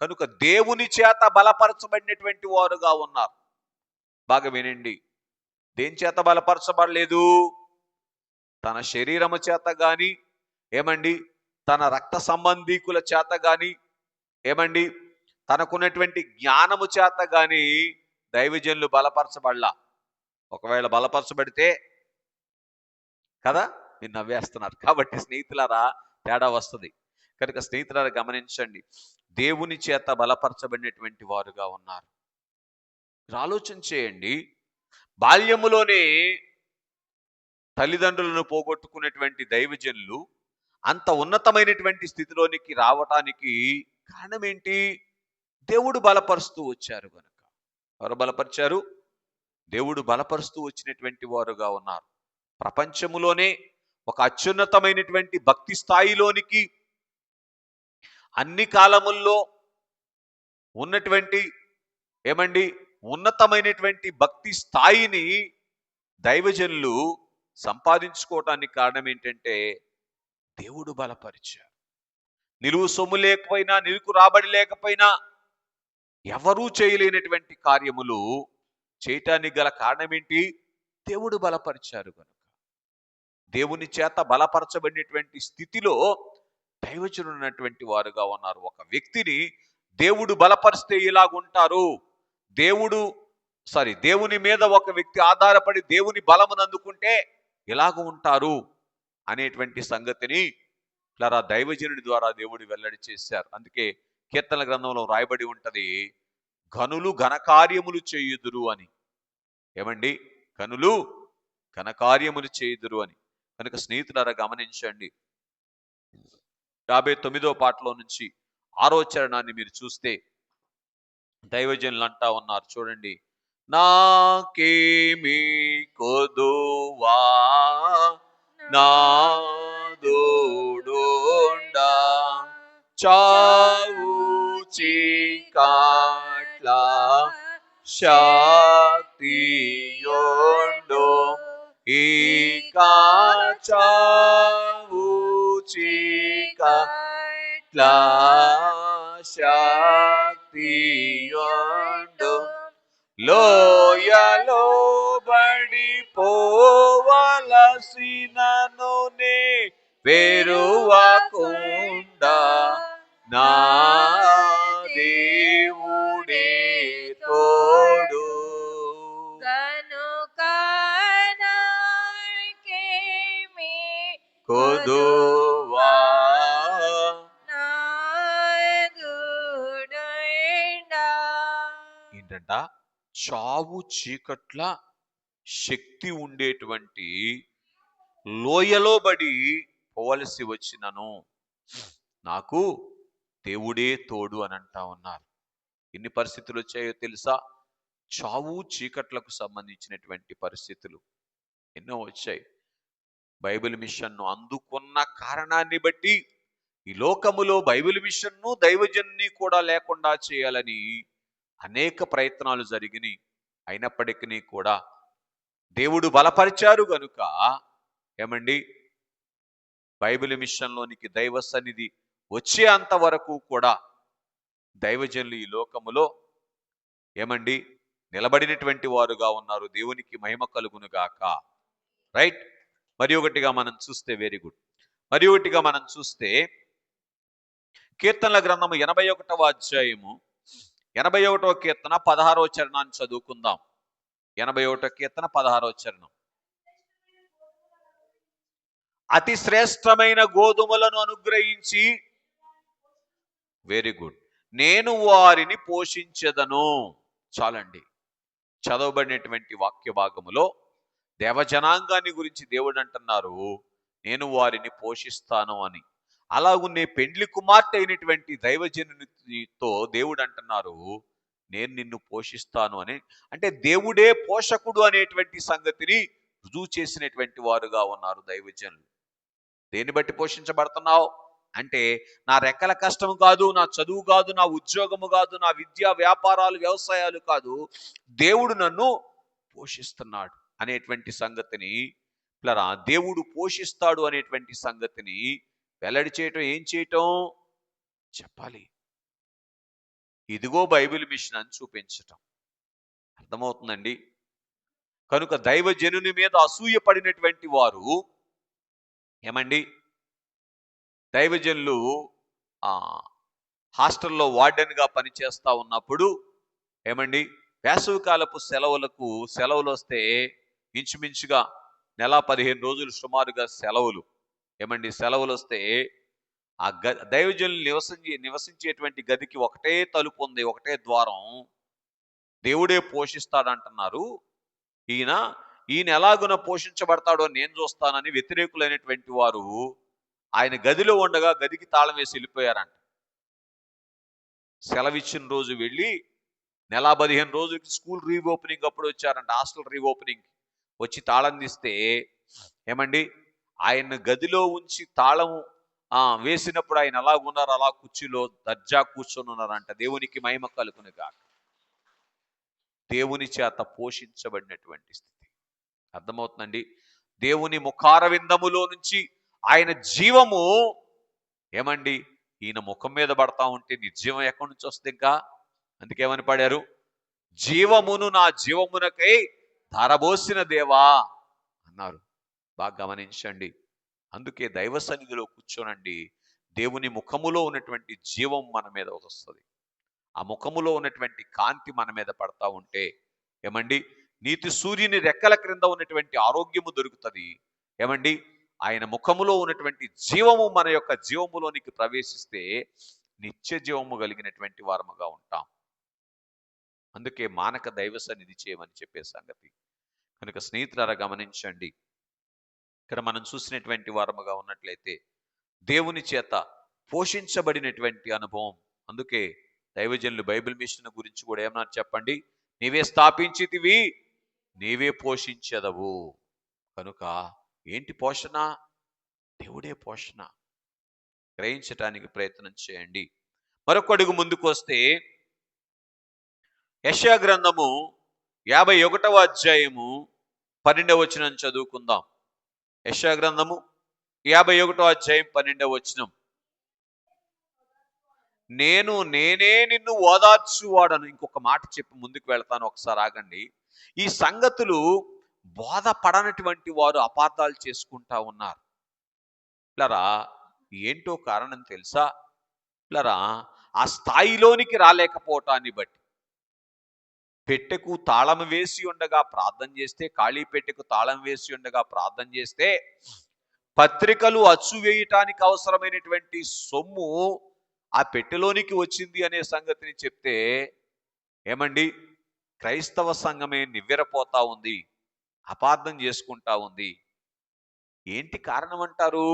కనుక దేవుని చేత బలపరచబడినటువంటి వారుగా ఉన్నారు. బాగా వినండి, దేని చేత బలపరచబడలేదు? తన శరీరము చేత గాని, ఏమండి తన రక్త సంబంధీకుల చేత గాని, ఏమండి తనకున్నటువంటి జ్ఞానము చేత గాని దైవజనులు బలపరచబడలా. ఒకవేళ బలపరచబడితే కదా మీరు నవ్వేస్తున్నారు. కాబట్టి స్నేహితులారా తేడా వస్తుంది. కనుక స్నేహితులారా గమనించండి, దేవుని చేత బలపరచబడినటువంటి వారుగా ఉన్నారు. ఆలోచన చేయండి, బాల్యములోనే తల్లిదండ్రులను పోగొట్టుకున్నటువంటి దైవజనులు అంత ఉన్నతమైనటువంటి స్థితిలోనికి రావటానికి కారణం ఏంటి? దేవుడు బలపరుస్తూ వచ్చారు కనుక. ఎవరు బలపరిచారు? దేవుడు బలపరుస్తూ వచ్చినటువంటి వారుగా ఉన్నారు. ప్రపంచములోనే ఒక అత్యున్నతమైనటువంటి భక్తి స్థాయిలోనికి అన్ని కాలముల్లో ఉన్నటువంటి ఏమండి ఉన్నతమైనటువంటి భక్తి స్థాయిని దైవజనులు సంపాదించుకోవటానికి కారణం ఏంటంటే దేవుడు బలపరిచారు. నిలువు సొమ్ము లేకపోయినా, నిలుకు రాబడి లేకపోయినా, ఎవరూ చేయలేనటువంటి కార్యములు చేయటానికి గల కారణం ఏంటి? దేవుడు బలపరిచారు కనుక. దేవుని చేత బలపరచబడినటువంటి స్థితిలో దైవజనులు ఉన్నటువంటి వారుగా ఉన్నారు. ఒక వ్యక్తిని దేవుడు బలపరిస్తే ఇలాగుంటారు. దేవుని మీద ఒక వ్యక్తి ఆధారపడి దేవుని బలమును అందుకుంటే ఇలాగ ఉంటారు అనేటువంటి సంగతిని దైవజనుడి ద్వారా దేవుడు వెల్లడి చేశారు. అందుకే కీర్తన గ్రంథంలో రాయబడి ఉంటది, ఘనులు ఘనకార్యములు చేయుదురు అని. ఏమండి? ఘనులు ఘనకార్యములు చేయుదురు అని. కనుక స్నేహితులారా గమనించండి, 59వ పాటలో నుంచి 6వ చరణాన్ని మీరు చూస్తే దైవజనులు అంటా ఉన్నారు చూడండి, నాకేమి కొదువా నాదోడుండా చావు చీకాట్ల శక్తియోండు ఇక చావు చీకాట్ల శక్తియోండు లోయలో బడిపోవలసినను నే వేరువకుండా నా దేవుడే యహోదువా ఏంటంట చావు చీకట్ల శక్తి ఉండేటువంటి లోయలో బడి పోవలసి వచ్చినను నాకు దేవుడే తోడు అని అంటా ఉన్నారు. ఎన్ని పరిస్థితులు వచ్చాయో తెలుసా? చావు చీకట్లకు సంబంధించినటువంటి పరిస్థితులు ఎన్నో వచ్చాయి. బైబిల్ మిషన్ను అందుకున్న కారణాన్ని బట్టి ఈ లోకములో బైబిల్ మిషన్ను దైవజన్ని కూడా లేకుండా చేయాలని అనేక ప్రయత్నాలు జరిగినాయి. అయినప్పటికీ కూడా దేవుడు బలపరిచారు గనుక ఏమండి బైబిల్ మిషన్లోనికి దైవ సన్నిధి వచ్చే అంతవరకు కూడా దైవజనులు ఈ లోకములో ఏమండి నిలబడినటువంటి వారుగా ఉన్నారు. దేవునికి మహిమ కలుగును గాక. రైట్. మరి ఒకటిగా మనం చూస్తే వెరీ గుడ్. మరి ఒకటిగా మనం చూస్తే కీర్తనల గ్రంథము 81వ అధ్యాయము 81వ కీర్తన 16వ చరణాన్ని చదువుకుందాం. 81వ కీర్తన 16వ చరణం. అతి శ్రేష్టమైన గోధుమలను అనుగ్రహించి వెరీ గుడ్ నేను వారిని పోషించెదను. చాలండి. చదవబడినటువంటి వాక్య భాగములో దేవజనాంగాన్ని గురించి దేవుడు అంటున్నారు నేను వారిని పోషిస్తాను అని. అలాగున్నే పెండ్లి కుమార్తె అయినటువంటి దైవజనునితో దేవుడు అంటున్నారు నేను నిన్ను పోషిస్తాను అని. అంటే దేవుడే పోషకుడు అనేటువంటి సంగతిని రుజువు చేసినటువంటి వారుగా ఉన్నారు దైవజనులు. దేన్ని బట్టి పోషించబడుతున్నావు అంటే నా రెక్కల కష్టం కాదు, నా చదువు కాదు, నా ఉద్యోగము కాదు, నా విద్య వ్యాపారాలు వ్యవసాయాలు కాదు, దేవుడు నన్ను పోషిస్తున్నాడు అనేటువంటి సంగతిని దేవుడు పోషిస్తాడు అనేటువంటి సంగతిని వెల్లడి చేయటం ఏం చేయటం చెప్పాలి. ఇదిగో బైబిల్ మిషన్ అని చూపించటం. అర్థమవుతుందండి. కనుక దైవజనుని మీద అసూయ పడినటువంటి వారు ఏమండి దైవజనులు హాస్టల్లో వార్డెన్గా పనిచేస్తూ ఉన్నప్పుడు ఏమండి వేసవికాలపు సెలవులు వస్తే ఇంచుమించుగా నెల 15 రోజులు సుమారుగా సెలవులు ఏమండి సెలవులు వస్తే ఆ దైవజనులు నివసించేటువంటి గదికి ఒకటే తలుపు ఉంది, ఒకటే ద్వారం. దేవుడే పోషిస్తాడంటున్నారు. ఈయన ఎలాగున పోషించబడతాడో నేను చూస్తానని వ్యతిరేకులైనటువంటి వారు ఆయన గదిలో ఉండగా గదికి తాళం వేసి వెళ్ళిపోయారంట. సెలవిచ్చిన రోజు వెళ్ళి నెల 15 రోజులకి స్కూల్ రీఓపెనింగ్ అప్పుడు వచ్చారంట. హాస్టల్ రీఓపెనింగ్ వచ్చి తాళం తీస్తే ఏమండి ఆయన గదిలో ఉంచి తాళం వేసినప్పుడు ఆయన అలా ఉన్నారు, అలా కుర్చీలో దర్జా కూర్చొని ఉన్నారంట. దేవునికి మహిమ కలుగును గాక. దేవుని చేత పోషించబడినటువంటి స్థితి. అర్థమవుతుందండి. దేవుని ముఖార విందములో నుంచి ఆయన జీవము ఏమండి ఈయన ముఖం మీద పడతా ఉంటే నిర్జీవం ఎక్కడి నుంచి వస్తుంది? ఇంకా అందుకేమని పాడారు? జీవమును నా జీవమునకై ధారబోసిన దేవా అన్నారు. బాగా గమనించండి. అందుకే దైవ సన్నిధిలో కూర్చోనండి దేవుని ముఖములో ఉన్నటువంటి జీవం మన మీద వస్తుంది. ఆ ముఖములో ఉన్నటువంటి కాంతి మన మీద పడతా ఉంటే ఏమండి నీతి సూర్యుని రెక్కల క్రింద ఉన్నటువంటి ఆరోగ్యము దొరుకుతుంది. ఏమండి ఆయన ముఖములో ఉన్నటువంటి జీవము మన యొక్క జీవములోనికి ప్రవేశిస్తే నిత్య జీవము కలిగినటువంటి వారముగా ఉంటాం. అందుకే మానక దైవ సన్నిధి చేయమని చెప్పే సంగతి. కనుక స్నేహితులారా గమనించండి. ఇక్కడ మనం చూసినటువంటి వారముగా ఉన్నట్లయితే దేవుని చేత పోషించబడినటువంటి అనుభవం. అందుకే దైవజనులు బైబిల్ మిషన్ గురించి కూడా ఏమన్నారు చెప్పండి? నీవే స్థాపించితివి, నీవే పోషించదవు. కనుక ఏంటి పోషణ? దేవుడే పోషణ. గ్రహించటానికి ప్రయత్నం చేయండి. మరొక అడుగు ముందుకు వస్తే యెషయా గ్రంథము 51వ అధ్యాయము 12వ వచనం చదువుకుందాం. యెషయా గ్రంథము 51వ అధ్యాయం 12వ వచనం. నేనే నిన్ను ఓదార్చువాడను. ఇంకొక మాట చెప్పి ముందుకు వెళ్తాను, ఒకసారి ఆగండి. ఈ సంగతులు బోధపడనటువంటి వారు అపార్థాలు చేసుకుంటా ఉన్నారు. పిల్లరా ఏంటో కారణం తెలుసా? పిల్లరా ఆ స్థాయిలోనికి రాలేకపోవటాన్ని బట్టి పెట్టెకు తాళం వేసి ఉండగా ప్రార్థన చేస్తే, ఖాళీ పెట్టెకు తాళం వేసి ఉండగా ప్రార్థన చేస్తే పత్రికలు అచ్చు వేయటానికి అవసరమైనటువంటి సొమ్ము ఆ పెట్టెలోనికి వచ్చింది అనే సంగతిని చెప్తే ఏమండి, క్రైస్తవ సంఘమే నివ్వెరపోతా ఉంది, అపార్థం చేసుకుంటా ఉంది. ఏంటి కారణం అంటారు?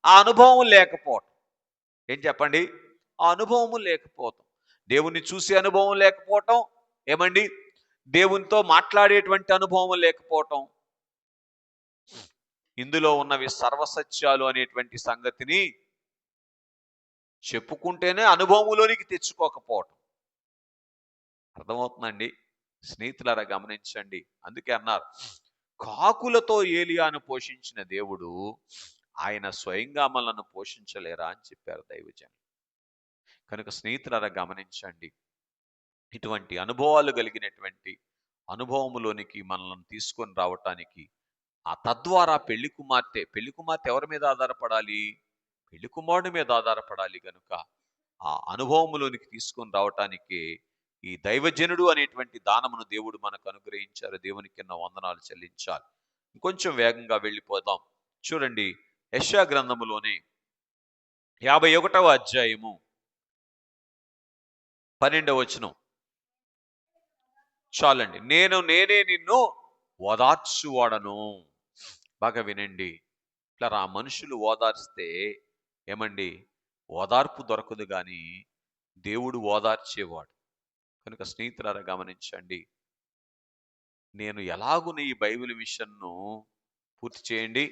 ఆ అనుభవం లేకపోవటం. ఏం చెప్పండి? ఆ అనుభవం లేకపోవటం, దేవుణ్ణి చూసే అనుభవం లేకపోవటం, ఏమండి, దేవునితో మాట్లాడేటువంటి అనుభవం లేకపోవటం, ఇందులో ఉన్నవి సర్వసత్యాలు అనేటువంటి సంగతిని చెప్పుకుంటేనే అనుభవంలోనికి తెచ్చుకోకపోవటం. అర్థమవుతుందండి? స్నేహితులారా గమనించండి. అందుకే అన్నారు, కాకులతో ఏలియాను పోషించిన దేవుడు ఆయన స్వయంగా మనల్ని పోషించలేరా అని చెప్పారు దైవజనులు. కనుక స్నేహితులారా గమనించండి, ఇటువంటి అనుభవాలు కలిగినటువంటి అనుభవములోనికి మనల్ని తీసుకొని రావటానికి ఆ తద్వారా పెళ్లి కుమార్తె ఎవరి మీద ఆధారపడాలి? పెళ్లి కుమారుడి మీద ఆధారపడాలి. కనుక ఆ అనుభవములోనికి తీసుకొని రావటానికి ఈ దైవజనుడు అనేటువంటి దానమును దేవుడు మనకు అనుగ్రహించారు. దేవునికి వందనాలు చెల్లించాలి. ఇంకొంచెం వేగంగా వెళ్ళిపోదాం. చూడండి, యెషయా గ్రంథములోనే 51వ అధ్యాయము 12వ వచనం చాలండి. నేనే నిన్ను ఓదార్చువాడను. బాగా వినండి. ఇట్లా ఆ మనుషులు ఓదార్స్తే ఏమండి, ఓదార్పు దొరకదు కానీ దేవుడు ఓదార్చేవాడు. కనుక స్నేహితులారా గమనించండి, నేను ఎలాగూ ఈ బైబిల్ మిషన్ను పూర్తి చేయండి,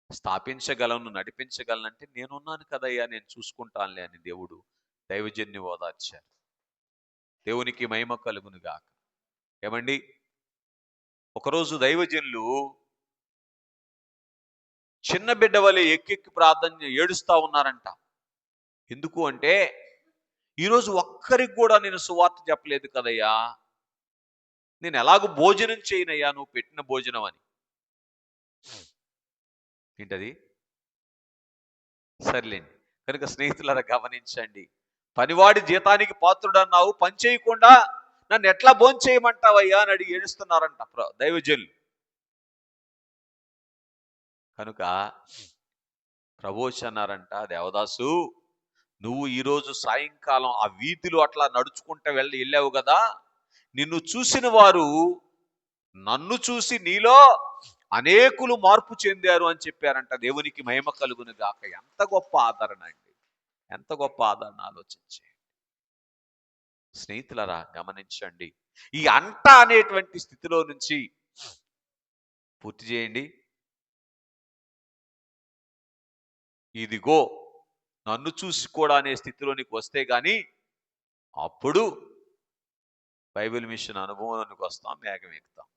స్థాపించగలను, నడిపించగలనంటే నేనున్నాను కదయ్యా, నేను చూసుకుంటానులే అని దేవుడు దైవజన్ని ఓదార్చారు. దేవునికి మహిమ కలుగును గాక. ఏమండి, ఒకరోజు దైవజనులు చిన్న బిడ్డ వలె ఎక్కెక్కి ప్రార్థన ఏడుస్తా ఉన్నారంట. ఎందుకు అంటే, ఈరోజు ఒక్కరికి కూడా నేను సువార్త చెప్పలేదు కదయ్యా, నేను ఎలాగూ భోజనం చేయనయ్యా నువ్వు పెట్టిన భోజనం అని. ఏంటది? సర్లేండి. కనుక స్నేహితులారా గమనించండి, పనివాడి జీతానికి పాత్రుడన్నావు, పని చేయకుండా నన్ను ఎట్లా భోంచేయమంటావయ్యా అని అడిగి ఏడుస్తున్నారంట దైవజనులు. కనుక ప్రభువచ్చి అన్నారంట, దేవదాసు, నువ్వు ఈరోజు సాయంకాలం ఆ వీధిలో అట్లా నడుచుకుంటూ వెళ్ళావు కదా, నిన్ను చూసిన వారు నన్ను చూసి నీలో అనేకులు మార్పు చెందారు అని చెప్పారంట. దేవునికి మహిమ కలుగును గాక. ఎంత గొప్ప ఆదరణ అండి, ఎంత గొప్ప ఆదరణ ఆలోచించే. స్నేహితులరా గమనించండి, ఈ అంట అనేటువంటి స్థితిలో నుంచి పూర్తి చేయండి. ఇదిగో నన్ను చూసి కూడా అనే స్థితిలోనికి వస్తే గాని అప్పుడు బైబిల్ మిషన్ అనుభవంలోనికి వస్తాం, మేఘం ఎక్కుతాం.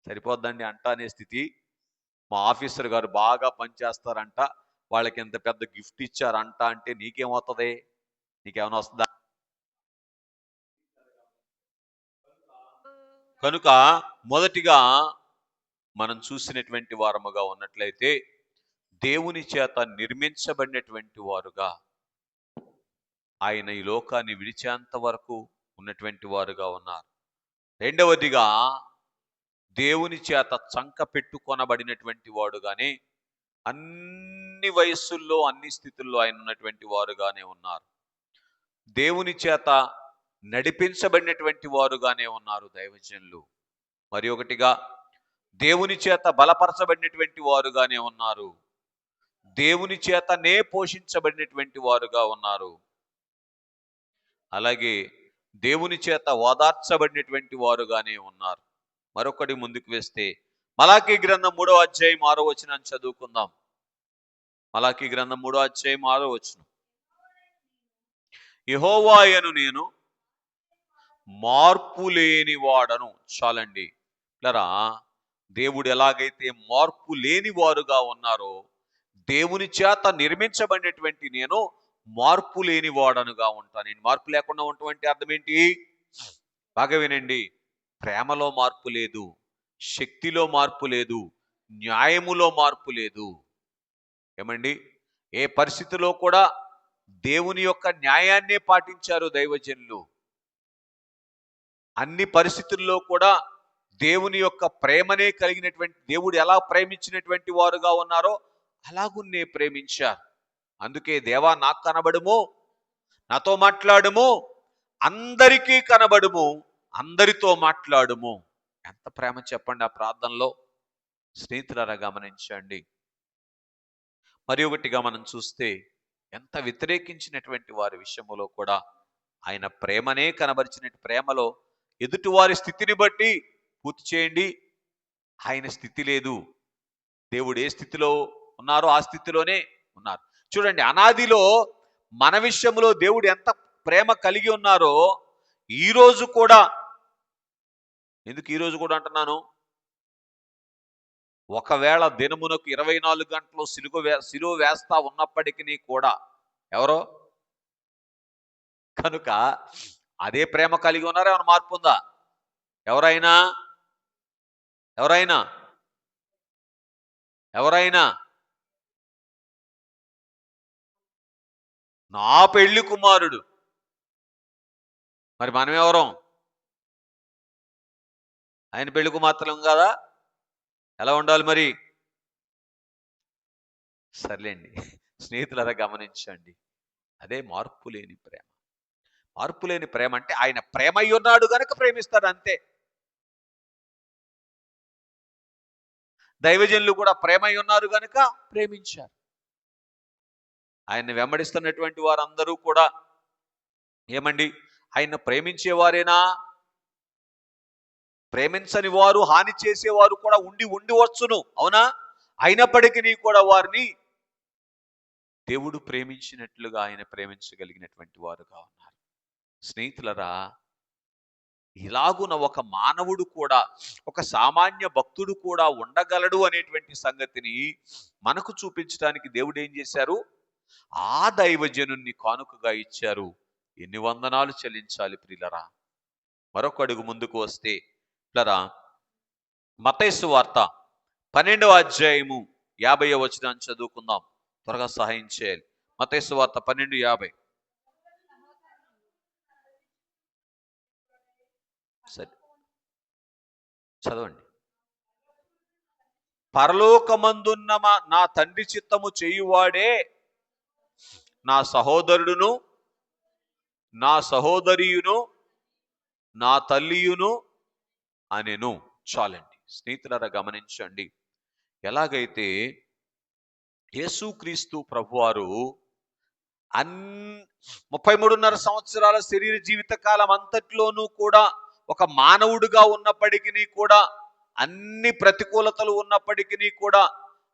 సరిపోద్దండి అంట అనే స్థితి. మా ఆఫీసర్ గారు బాగా పనిచేస్తారంట, వాళ్ళకి ఎంత పెద్ద గిఫ్ట్ ఇచ్చారంట అంటే నీకేమవుతుంది? నీకేమైనా వస్తుందా? కనుక మొదటిగా మనం చూసినటువంటి వారముగా ఉన్నట్లయితే దేవుని చేత నిర్మించబడినటువంటి వారుగా, ఆయన ఈ లోకాన్ని విడిచేంత వరకు ఉన్నటువంటి వారుగా ఉన్నారు. రెండవదిగా దేవుని చేత చంక పెట్టుకొనబడినటువంటి వాడుగానే అన్ని వయస్సుల్లో అన్ని స్థితుల్లో ఆయన ఉన్నటువంటి వారుగానే ఉన్నారు. దేవుని చేత నడిపించబడినటువంటి వారుగానే ఉన్నారు దైవజనులు. మరి ఒకటిగా దేవుని చేత బలపరచబడినటువంటి వారుగానే ఉన్నారు. దేవుని చేతనే పోషించబడినటువంటి వారుగా ఉన్నారు. అలాగే దేవుని చేత ఓదార్చబడినటువంటి వారుగానే ఉన్నారు. మరొకటి ముందుకు వేస్తే మలాకీ గ్రంథం 3వ అధ్యాయం 6వ వచనాన్ని చదువుకుందాం. మలాకీ గ్రంథం 3వ అధ్యాయం 6వ వచనం, యెహోవాయను నేను మార్పు లేని వాడను. చాలండి. లరా దేవుడు ఎలాగైతే మార్పు లేని వారుగా ఉన్నారో, దేవుని చేత నిర్మించబడినటువంటి నేను మార్పు లేని వాడనుగా ఉంటాను. నేను మార్పు లేకుండా ఉన్నటువంటి అర్థం ఏంటి? బాగా వినండి. ప్రేమలో మార్పు లేదు, శక్తిలో మార్పు లేదు, న్యాయములో మార్పు లేదు. ఏమండి, ఏ పరిస్థితిలో కూడా దేవుని యొక్క న్యాయాన్నే పాటించారు దైవజనులు. అన్ని పరిస్థితుల్లో కూడా దేవుని యొక్క ప్రేమనే కలిగినటువంటి, దేవుడు ఎలా ప్రేమించినటువంటి వారుగా ఉన్నారో అలాగున్నే ప్రేమించారు. అందుకే దేవా నాకు కనబడుము, నాతో మాట్లాడుము, అందరికీ కనబడుము, అందరితో మాట్లాడుము. ఎంత ప్రేమ చెప్పండి ఆ ప్రార్థనలో. స్నేహితులారా గమనించండి. మరి ఒకటిగా మనం చూస్తే ఎంత వ్యతిరేకించినటువంటి వారి విషయంలో కూడా ఆయన ప్రేమనే కనబరిచినట్టు, ప్రేమలో ఎదుటివారి స్థితిని బట్టి పూర్తి చేయండి. ఆయన స్థితి లేదు. దేవుడు ఏ స్థితిలో ఉన్నారో ఆ స్థితిలోనే ఉన్నారు. చూడండి, అనాదిలో మన విషయంలో దేవుడు ఎంత ప్రేమ కలిగి ఉన్నారో ఈ రోజు కూడా. ఎందుకు ఈ రోజు కూడా అంటున్నాను? ఒకవేళ దినమునకు 24 గంటలు సిలువ వేస్తా ఉన్నప్పటికీ కూడా ఎవరో, కనుక అదే ప్రేమ కలిగి ఉన్నారా? ఏమైనా మార్పు ఉందా? ఎవరైనా ఎవరైనా ఎవరైనా నా పెళ్లి కుమారుడు, మరి మనం ఎవరం? ఆయన పెళ్లి కుమార్తెలం కదా? ఎలా ఉండాలి మరి? సర్లేండి స్నేహితులారా గమనించండి. అదే మార్పు లేని ప్రేమ. మార్పు లేని ప్రేమ అంటే ఆయన ప్రేమ అయి ఉన్నాడు గనక ప్రేమిస్తాడు, అంతే. దైవజనులు కూడా ప్రేమ అయి ఉన్నారు గనక ప్రేమించారు. ఆయన్ని వెంబడిస్తున్నటువంటి వారందరూ కూడా ఏమండి, ఆయన ప్రేమించేవారేనా? ప్రేమించని వారు, హాని చేసేవారు కూడా ఉండవచ్చును, అవునా? అయినప్పటికీ కూడా వారిని దేవుడు ప్రేమించినట్లుగా ఆయన ప్రేమించగలిగినటువంటి వారుగా ఉన్నారు. స్నేహితులరా, ఇలాగున ఒక మానవుడు కూడా, ఒక సామాన్య భక్తుడు కూడా ఉండగలడు అనేటువంటి సంగతిని మనకు చూపించడానికి దేవుడు ఏం చేశారు? ఆ దైవజనుణ్ణి కానుకగా ఇచ్చారు. ఎన్ని వందనాలు చెల్లించాలి ప్రియులరా. మరొక అడుగు ముందుకు వస్తే ప్రియులరా, మత్తయి సువార్త 12వ అధ్యాయము 50వ వచనాన్ని చదువుకుందాం. త్వరగా సహాయం చేయాలి. మత్తయి సువార్త 12:50. సరే చదవండి. పరలోకమందున్న నా తండ్రి చిత్తము చేయువాడే నా సహోదరుడును, నా సహోదరియును, నా తల్లియును అనెను. చాలండి. స్నేహితులారా గమనించండి, ఎలాగైతే యేసుక్రీస్తు ప్రభువారు 33.5 సంవత్సరాల శరీర జీవిత కాలం అంతట్లోనూ కూడా ఒక మానవుడిగా ఉన్నప్పటికీ కూడా, అన్ని ప్రతికూలతలు ఉన్నప్పటికీ కూడా,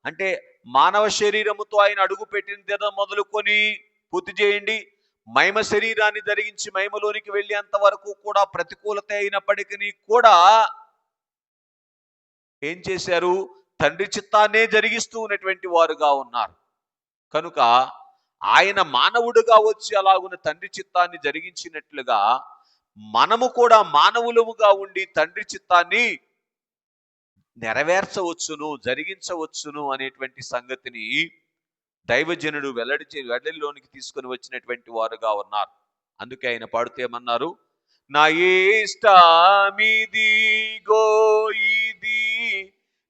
అంటే మానవ శరీరముతో ఆయన అడుగు పెట్టిన దినం మొదలుకొని పూర్తి చేయండి, మహిమ శరీరాన్ని ధరించి మహిమలోనికి వెళ్ళేంత వరకు కూడా ప్రతికూలత అయినప్పటికీ కూడా ఏం చేశారు? తండ్రి చిత్తాన్నే జరిగిస్తూ ఉన్నటువంటి వారుగా ఉన్నారు. కనుక ఆయన మానవుడుగా వచ్చి అలాగున తండ్రి చిత్తాన్ని జరిగించినట్లుగా మనము కూడా మానవులముగా ఉండి తండ్రి చిత్తాన్ని నెరవేర్చవచ్చును, జరిగించవచ్చును అనేటువంటి సంగతిని దైవజనుడు వెల్లడిలోనికి తీసుకొని వచ్చినటువంటి వారుగా ఉన్నారు. అందుకే ఆయన పాడుతూ ఏమన్నారు? నా ఇష్టమిదిగో ఇది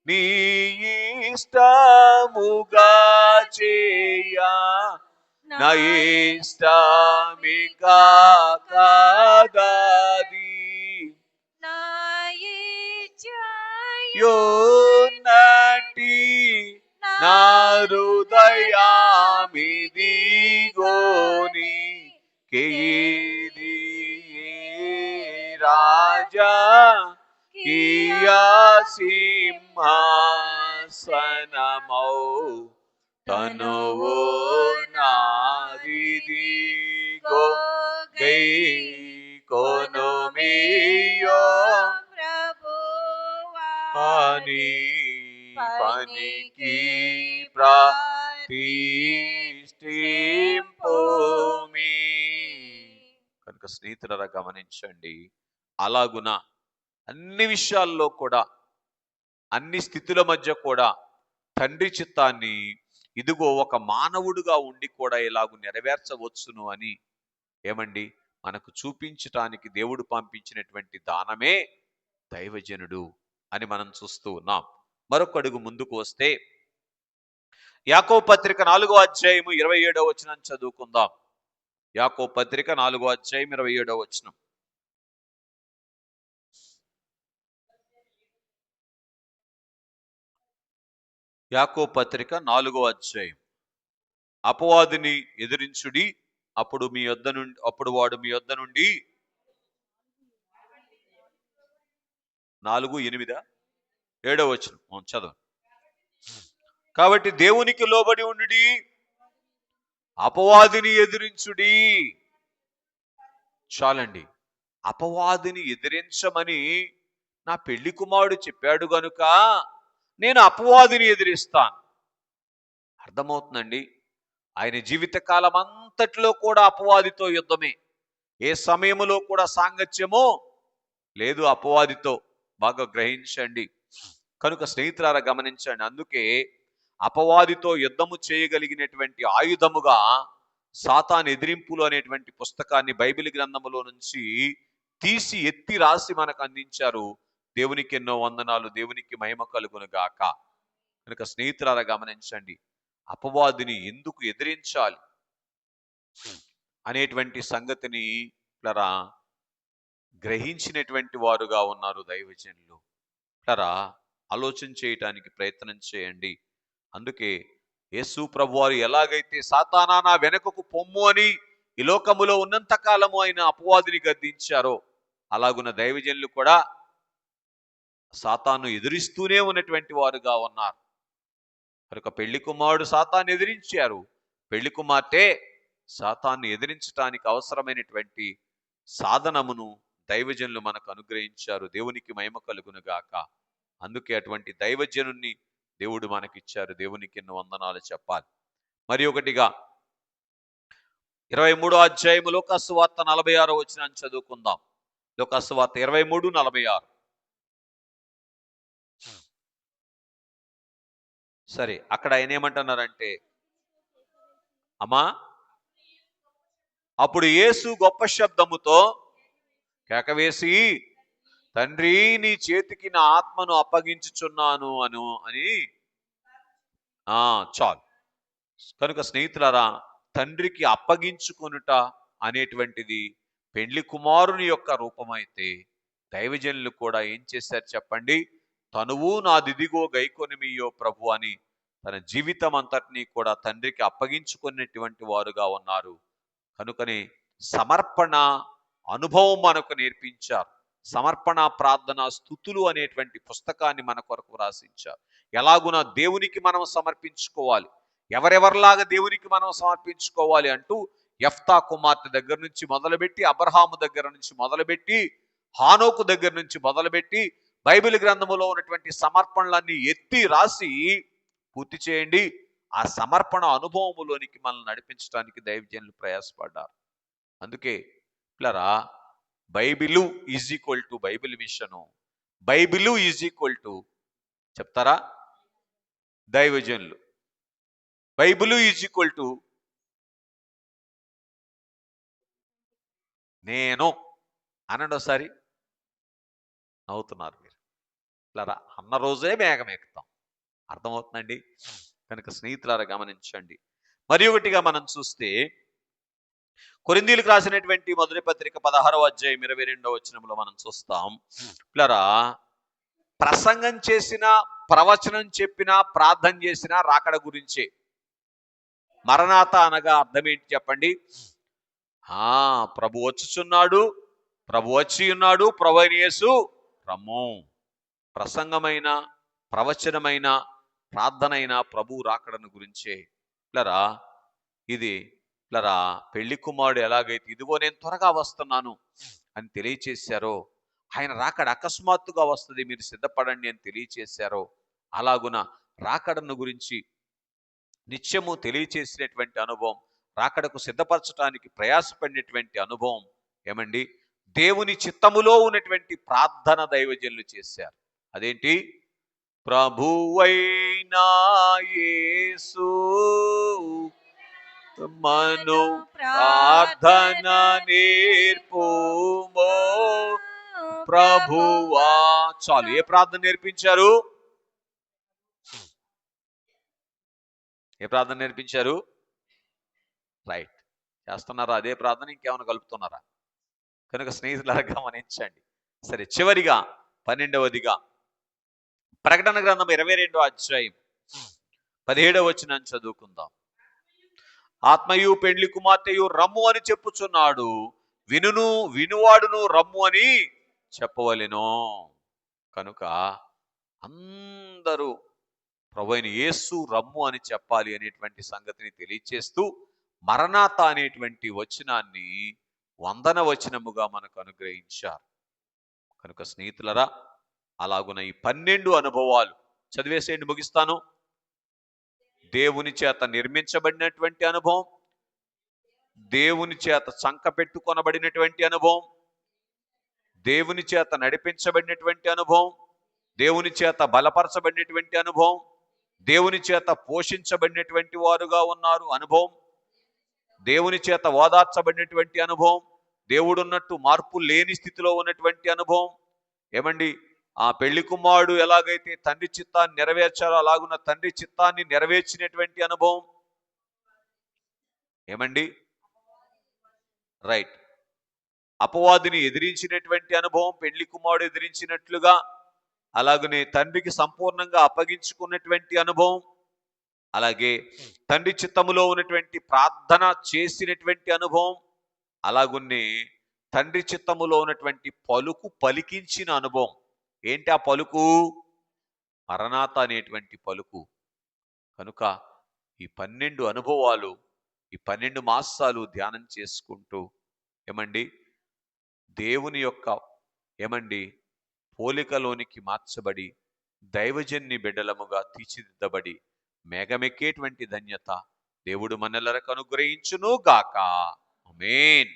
నీ ఇష్టముగా చేయా, నా ఇష్టమిక కాదది యోనటి నా హృదయమిదిగోని కేది రాజా కియా సింహాసనమౌ తనువు నాదిదిగో గై కొనుమియో అని పనికి ప్రతిష్ఠింపుమి. కనుక స్నేహితులారా గమనించండి, అలాగున అన్ని విషయాల్లో కూడా, అన్ని స్థితుల మధ్య కూడా తండ్రి చిత్తాన్ని ఇదిగో ఒక మానవుడుగా ఉండి కూడా ఇలాగూ నెరవేర్చవచ్చును అని ఏమండి మనకు చూపించటానికి దేవుడు పంపించినటువంటి దానమే దైవజనుడు. అని మనం చూస్తూ ఉన్నాం. మరొక అడుగు ముందుకు వస్తే యాకోబు పత్రిక 4వ అధ్యాయము 27వ వచనం చదువుకుందాం. యాకోబు పత్రిక 4వ అధ్యాయం 27వ వచనం. యాకోబు పత్రిక 4వ అధ్యాయం. అపవాదిని ఎదిరించుడి, అప్పుడు వాడు మీ యొద్ద నుండి 4:8 7వ వచనం చదువు. కాబట్టి దేవునికి లోబడి ఉండుడి, అపవాదిని ఎదిరించుడి. చాలండి. అపవాదిని ఎదిరించమని నా పెళ్లి కుమారుడు చెప్పాడు గనుక నేను అపవాదిని ఎదిరిస్తాను. అర్థమవుతుందండి. ఆయన జీవితకాలం అంతట్లో కూడా అపవాదితో యుద్ధమే. ఏ సమయంలో కూడా సాంగత్యమో లేదు అపవాదితో. బాగా గ్రహించండి. కనుక స్నేహితులారా గమనించండి. అందుకే అపవాదితో యుద్ధము చేయగలిగినటువంటి ఆయుధముగా సాతాను ఎదిరింపులు అనేటువంటి పుస్తకాన్ని బైబిల్ గ్రంథములో నుంచి తీసి ఎత్తి రాసి మనకు అందించారు. దేవునికి ఎన్నో వందనాలు, దేవునికి మహిమ కలుగును గాక. కనుక స్నేహితులారా గమనించండి, అపవాదిని ఎందుకు ఎదిరించాలి అనేటువంటి సంగతిని ప్లరా గ్రహించినటువంటి వారుగా ఉన్నారు దైవజనులు. ప్లరా ఆలోచన చేయటానికి ప్రయత్నం చేయండి. అందుకే యేసు ప్రభువారు ఎలాగైతే సాతానా నా వెనకకు పొమ్ము అని ఈ లోకములో ఉన్నంత కాలము ఆయన అపవాదిని గద్దించారో, అలాగున్న దైవజనులు కూడా సాతాను ఎదిరిస్తూనే ఉన్నటువంటి వారుగా ఉన్నారు. కనుక పెళ్లి కుమారుడు సాతాను ఎదిరించారు, పెళ్లి కుమార్తె సాతాన్ని ఎదిరించడానికి అవసరమైనటువంటి సాధనమును దైవజనులు మనకు అనుగ్రహించారు. దేవునికి మహిమ కలుగును గాక. అందుకే అటువంటి దైవజనుణ్ణి దేవుడు మనకిచ్చారు. దేవునికి ఎన్నో వందనాలు చెప్పాలి. మరి ఒకటిగా 23వ అధ్యాయము లూకాసు సువార్త 46వ వచనాన్ని చదువుకుందాం. లూకాసు సువార్త 23:46. సరే, అక్కడ ఆయన ఏమంటున్నారంటే, అమ్మా అప్పుడు యేసు గొప్ప శబ్దముతో కేకవేసి, తండ్రి నీ చేతికి నా ఆత్మను అప్పగించుచున్నాను అని చాలు. కనుక స్నేహితులారా, తండ్రికి అప్పగించుకొనుట అనేటువంటిది పెండ్లి కుమారుని యొక్క రూపమైతే దైవజనులు కూడా ఏం చేశారు చెప్పండి? తనువు నాదిదిగో గైకొనిమియో ప్రభు అని తన జీవితం అంతటినీ కూడా తండ్రికి అప్పగించుకున్నటువంటి వారుగా ఉన్నారు. కనుకనే సమర్పణ అనుభవం మనకు నేర్పించారు. సమర్పణ ప్రార్థన స్తుతులు అనేటువంటి పుస్తకాన్ని మన కొరకు రాసించారు. ఎలాగున దేవునికి మనం సమర్పించుకోవాలి, ఎవరెవరిలాగా దేవునికి మనం సమర్పించుకోవాలి అంటూ యెఫ్తా కుమార్తె దగ్గర నుంచి మొదలుపెట్టి, అబ్రహాము దగ్గర నుంచి మొదలుపెట్టి, హానోకు దగ్గర నుంచి మొదలుపెట్టి బైబిల్ గ్రంథములో ఉన్నటువంటి సమర్పణలన్నీ ఎత్తి రాసి పూర్తి చేయండి. ఆ సమర్పణ అనుభవములోనికి మనల్ని నడిపించడానికి దైవజనులు ప్రయాసపడ్డారు. అందుకే పిల్లరా, Bible is equal to Bible machine, Bible is equal to చెప్తారా దైవజనులు, బైబిలు ఈజ్ ఈక్వల్ టు నేను అనండి ఒకసారి. నవ్వుతున్నారు మీరు. పిల్లరా, అన్న రోజే మేఘం ఎక్కుతాం. అర్థమవుతుందండి. కనుక స్నేహితులారా గమనించండి. మరి ఒకటిగా మనం చూస్తే కొరింథీయులకు రాసినటువంటి మొదటి పత్రిక 16వ అధ్యాయం 22వ వచనంలో మనం చూస్తాం. పిల్లరా, ప్రసంగం చేసిన, ప్రవచనం చెప్పిన, ప్రార్థన చేసిన రాకడ గురించే. మరణాత అనగా అర్థం ఏంటి చెప్పండి? ప్రభు వచ్చుచున్నాడు, ప్రభు వచ్చి ఉన్నాడు, ప్రభు అయిన యేసు రమ్ము. ప్రసంగమైన, ప్రవచనమైన, ప్రార్థనైన ప్రభు రాకడను గురించే. పిల్లరా, ఇది పిల్లరా పెళ్లి కుమారుడు ఎలాగైతే ఇదిగో నేను త్వరగా వస్తున్నాను అని తెలియచేశారో, ఆయన రాకడ అకస్మాత్తుగా వస్తుంది, మీరు సిద్ధపడండి అని తెలియచేశారో, అలాగున రాకడను గురించి నిత్యము తెలియచేసినటువంటి అనుభవం, రాకడకు సిద్ధపరచడానికి ప్రయాసపడినటువంటి అనుభవం ఏమండి? దేవుని చిత్తములో ఉన్నటువంటి ప్రార్థన దైవజనులు చేశారు. అదేంటి? ప్రభువైనా యేసు మను ప్రార్థన నేర్పుమో, ప్రభువా. చాలు. ఏ ప్రార్థన నేర్పించారు? ఏ ప్రార్థన నేర్పించారు? రైట్. చేస్తున్నారా అదే ప్రార్థన? ఇంకేమైనా కలుపుతున్నారా? కనుక స్నేహితులారా గమనించండి. సరే, చివరిగా 12వదిగా ప్రకటన గ్రంథం 22వ అధ్యాయం 17వ వచనం చదువుకుందాం. ఆత్మయు పెండ్లి కుమార్తెయు రమ్ము అని చెప్పుచున్నాడు, వినువాడును రమ్ము అని చెప్పవలెను. కనుక అందరూ ప్రభువైన యేసు రమ్ము అని చెప్పాలి అనేటువంటి సంగతిని తెలియచేస్తూ మరణాత అనేటువంటి వచనాన్ని వందన వచనముగా మనకు అనుగ్రహించారు. కనుక స్నేహితులరా, అలాగున ఈ 12 అనుభవాలు చదివేసేయండి, ముగిస్తాను. దేవుని చేత నిర్మించబడినటువంటి అనుభవం, దేవుని చేత చంకపెట్టుకొనబడినటువంటి అనుభవం, దేవుని చేత నడిపించబడినటువంటి అనుభవం, దేవుని చేత బలపరచబడినటువంటి అనుభవం, దేవుని చేత పోషించబడినటువంటి వారుగా ఉన్నారు అనుభవం, దేవుని చేత ఓదార్చబడినటువంటి అనుభవం, దేవుడున్నట్టు మార్పు లేని స్థితిలో ఉన్నటువంటి అనుభవం. ఏమండి, ఆ పెళ్లి కుమారుడు ఎలాగైతే తండ్రి చిత్తాన్ని నెరవేర్చారో అలాగున్న తండ్రి చిత్తాన్ని నెరవేర్చినటువంటి అనుభవం. ఏమండి, రైట్. అపవాదిని ఎదిరించినటువంటి అనుభవం, పెళ్లి కుమారుడు ఎదిరించినట్లుగా అలాగనే తండ్రికి సంపూర్ణంగా అప్పగించుకున్నటువంటి అనుభవం, అలాగే తండ్రి చిత్తములో ఉన్నటువంటి ప్రార్థన చేసినటువంటి అనుభవం, అలాగున్నే తండ్రి చిత్తములో ఉన్నటువంటి పలుకు పలికించిన అనుభవం. ఏంటి ఆ పలుకు? మరణాత అనేటువంటి పలుకు. కనుక ఈ 12 అనుభవాలు, ఈ 12 మాసాలు ధ్యానం చేసుకుంటూ ఏమండి దేవుని యొక్క పోలికలోనికి మార్చబడి దైవజన్ని బిడ్డలముగా తీర్చిదిద్దబడి మేఘమెక్కేటువంటి ధన్యత దేవుడు మనెల్లరకు అనుగ్రహించును గాక. ఆమేన్.